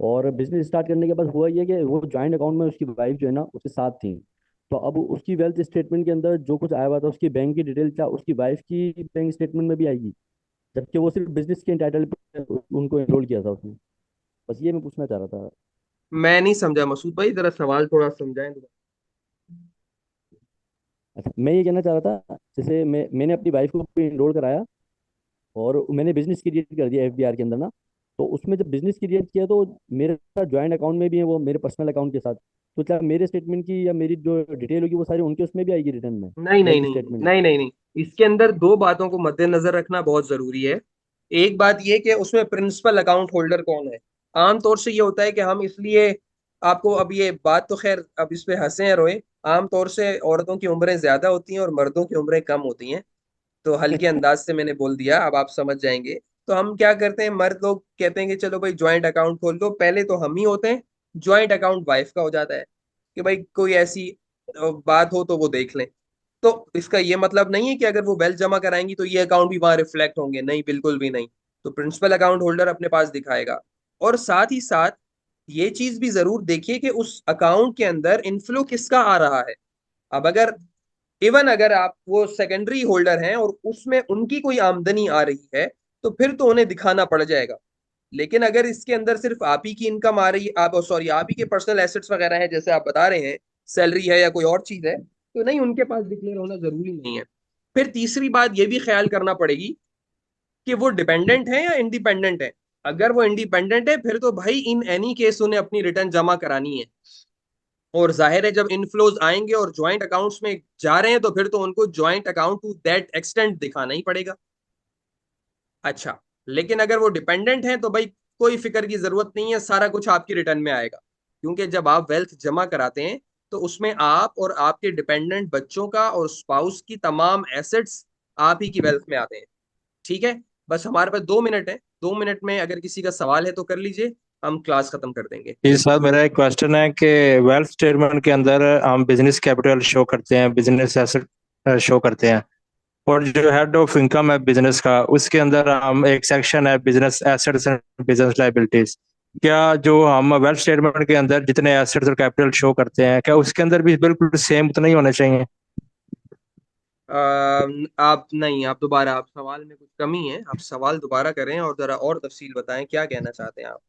और बिजनेस स्टार्ट करने के बाद हुआ ये कि वो जॉइंट अकाउंट में उसकी वाइफ जो है ना उसके साथ थी। तो अब उसकी वेल्थ स्टेटमेंट के अंदर जो कुछ आया हुआ था उसकी बैंक की डिटेल क्या उसकी वाइफ की बैंक स्टेटमेंट में भी आएगी, जबकि वो सिर्फ बिजनेस के टाइटल पे उनको एनरोल किया था उसने। बस ये मैं पूछना चाह रहा था। मैं नहीं समझा मसूद भाई, जरा सवाल थोड़ा समझाएं। अच्छा, मैं ये कहना चाह रहा था, जैसे मैंने अपनी वाइफ को एनरोल कराया और मैंने बिजनेस क्रिएट कर दिया एफबीआर के अंदर ना। तो उसमें जब बिजनेस क्रिएट किया तो मेरा ज्वाइंट अकाउंट में भी है वो मेरे पर्सनल अकाउंट के साथ। तो क्या मेरे स्टेटमेंट की या मेरी जो डिटेल होगी वो सारी उनके उसमें भी आएगी रिटर्न में, नहीं नहीं वेल्थ नहीं स्टेटमेंट में? नहीं नहीं नहीं, इसके अंदर दो बातों को मद्देनजर रखना बहुत जरूरी है। एक बात ये कि उसमें प्रिंसिपल अकाउंट होल्डर कौन है। आमतौर से ये होता है कि हम इसलिए आपको, अब ये बात तो खैर अब इस पे हंसे हैं रोए, आमतौर से औरतों की उम्रें ज्यादा होती हैं और मर्दों की उम्रें कम होती हैं। तो हल्के अंदाज से मैंने बोल दिया, अब आप समझ जाएंगे। तो हम क्या करते हैं, मर्द लोग कहते हैं कि चलो भाई ज्वाइंट अकाउंट खोल दो, पहले तो हम ही होते हैं, ज्वाइंट अकाउंट वाइफ का हो जाता है कि भाई कोई ऐसी बात हो तो वो देख लें। तो इसका ये मतलब नहीं है कि अगर वो वेल्थ जमा कराएंगी तो ये अकाउंट भी वहां रिफ्लेक्ट होंगे, नहीं बिल्कुल भी नहीं। तो प्रिंसिपल अकाउंट होल्डर अपने पास दिखाएगा। और साथ ही साथ ये चीज भी जरूर देखिए कि उस अकाउंट के अंदर इनफ्लो किसका आ रहा है। अब अगर इवन अगर आप वो सेकेंडरी होल्डर हैं और उसमें उनकी कोई आमदनी आ रही है तो फिर तो उन्हें दिखाना पड़ जाएगा। लेकिन अगर इसके अंदर सिर्फ आप ही की इनकम आ रही, आप सॉरी आप ही के पर्सनल एसेट्स वगैरह हैं जैसे आप बता रहे हैं, सैलरी है या कोई और चीज है, तो नहीं, उनके पास डिक्लेयर होना जरूरी नहीं है। फिर तीसरी बात ये भी ख्याल करना पड़ेगी कि वो डिपेंडेंट है या इंडिपेंडेंट है। अगर वो इंडिपेंडेंट है फिर तो भाई इन एनी केस उन्हें अपनी रिटर्न जमा करानी है। और जाहिर है जब इनफ्लोज आएंगे और ज्वाइंट अकाउंट्स में जा रहे हैं तो फिर तो उनको joint account to that extent दिखाना ही पड़ेगा। अच्छा, लेकिन अगर वो डिपेंडेंट है तो भाई कोई फिक्र की जरूरत नहीं है, सारा कुछ आपकी रिटर्न में आएगा। क्योंकि जब आप वेल्थ जमा कराते हैं तो उसमें आप और आपके डिपेंडेंट बच्चों का और स्पाउस की तमाम एसेट्स आप ही की वेल्थ में आते हैं। ठीक है, बस हमारे पास 2 मिनट है, 2 मिनट में अगर किसी का सवाल है तो कर लीजिए, हम क्लास खत्म कर देंगे। जी सर, मेरा एक क्वेश्चन है कि वेल्थ स्टेटमेंट के अंदर हम बिजनेस कैपिटल शो करते हैं, बिजनेस एसेट शो करते हैं, और जो हेड ऑफ इनकम है बिजनेस का उसके अंदर हम एक सेक्शन है business assets and business liabilities. क्या जो हम वेल्थ स्टेटमेंट के अंदर जितने एसेट्स और कैपिटल शो करते हैं क्या उसके अंदर भी बिल्कुल सेम उतना ही होना चाहिए? आप नहीं, आप दोबारा, आप सवाल में कुछ कमी है, आप सवाल दोबारा करें और जरा और तफसील बताएं क्या कहना चाहते हैं आप।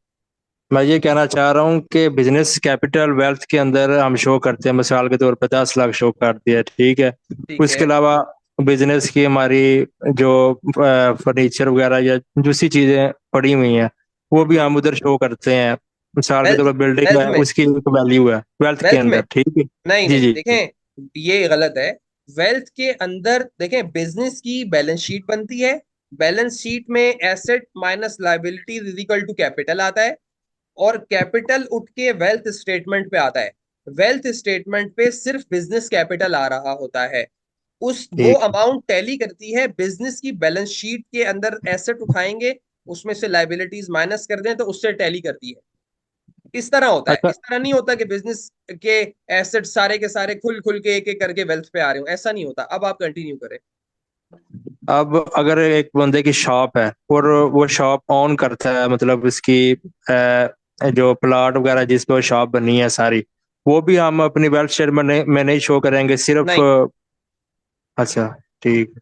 मैं ये कहना चाह रहा हूँ कि बिजनेस कैपिटल वेल्थ के अंदर हम शो करते हैं, मिसाल के तौर पर 10 लाख शो कर दिया, ठीक है। ठीक उसके है। अलावा बिजनेस की हमारी जो फर्नीचर वगैरह या दूसरी चीजें पड़ी हुई हैं वो भी हम्म। हम उधर शो करते हैं। मिसाल के वेल्थ तौर पर बिल्डिंग वेल्थ है, में उसकी एक वैल्यू है वेल्थ के वेल्थ में अंदर, ठीक है। नहीं जी नहीं, जी जी। देखें ये गलत है। वेल्थ के अंदर देखें, बिजनेस की बैलेंस शीट बनती है, बैलेंस शीट में asset minus liability is equal to capital आता है, और कैपिटल उठ के वेल्थ स्टेटमेंट पे आता है। वेल्थ स्टेटमेंट पे सिर्फ बिजनेस कैपिटल आ रहा होता है। उस वो ठीक। अमाउंट टैली करती है बिजनेस की बैलेंस शीट के अंदर, एसेट उठाएंगे उसमें से लाइबिलिटीज माइनस कर दें तो उससे टैली करती है। इस तरह होता है, अच्छा, इस तरह नहीं होता कि बिजनेस के एसेट सारे के सारे खुल खुल के एक एक करके वेल्थ पे आ रहे हो, ऐसा नहीं होता। अब आप कंटिन्यू करें। अब अगर एक बंदे की शॉप है और वो शॉप ऑन करता है, मतलब इसकी जो प्लाट वगैरह जिस पे शॉप बनी है सारी, वो भी हम अपनी वेल्थ स्टेटमेंट में नहीं शो करेंगे सिर्फ? नहीं, अच्छा, ठीक।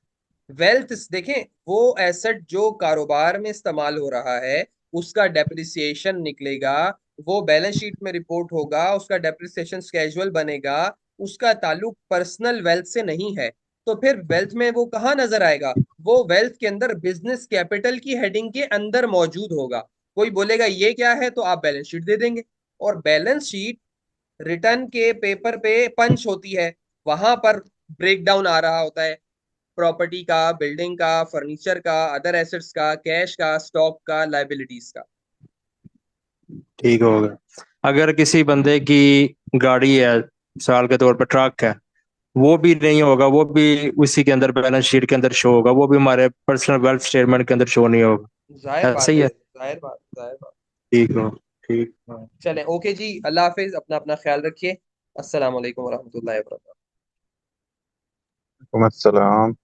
वेल्थ देखें, वो एसेट जो कारोबार में इस्तेमाल हो रहा है उसका डेप्रिसिएशन निकलेगा, वो बैलेंस शीट में रिपोर्ट होगा, उसका डेप्रिसिएशन स्केजुअल बनेगा, उसका ताल्लुक पर्सनल वेल्थ से नहीं है। तो फिर वेल्थ में वो कहाँ नजर आएगा? वो वेल्थ के अंदर बिजनेस कैपिटल की हेडिंग के अंदर मौजूद होगा। कोई बोलेगा ये क्या है तो आप बैलेंस शीट दे देंगे, और बैलेंस शीट रिटर्न के पेपर पे पंच होती है, वहां पर ब्रेक डाउन आ रहा होता है प्रॉपर्टी का, बिल्डिंग का, फर्नीचर का, अदर एसेट्स का, कैश का, स्टॉक का, लाइबिलिटीज का। ठीक होगा। अगर किसी बंदे की गाड़ी है, मिसाल के तौर पर ट्रक है, वो भी नहीं होगा, वो भी उसी के अंदर बैलेंस शीट के अंदर शो होगा, वो भी हमारे पर्सनल वेल्थ स्टेटमेंट के अंदर शो नहीं जाहिर होगा, ऐसा बात ही है, है? जाहिर बात, जाहिर बात। ठीक हो। ठीक हो। चलें, ओके जी, अल्लाह हाफिज, अपना अपना ख्याल रखिए। अस्सलाम वालेकुम वरहमतुल्लाहि वबरकातुहू। वालेकुम अस्सलाम।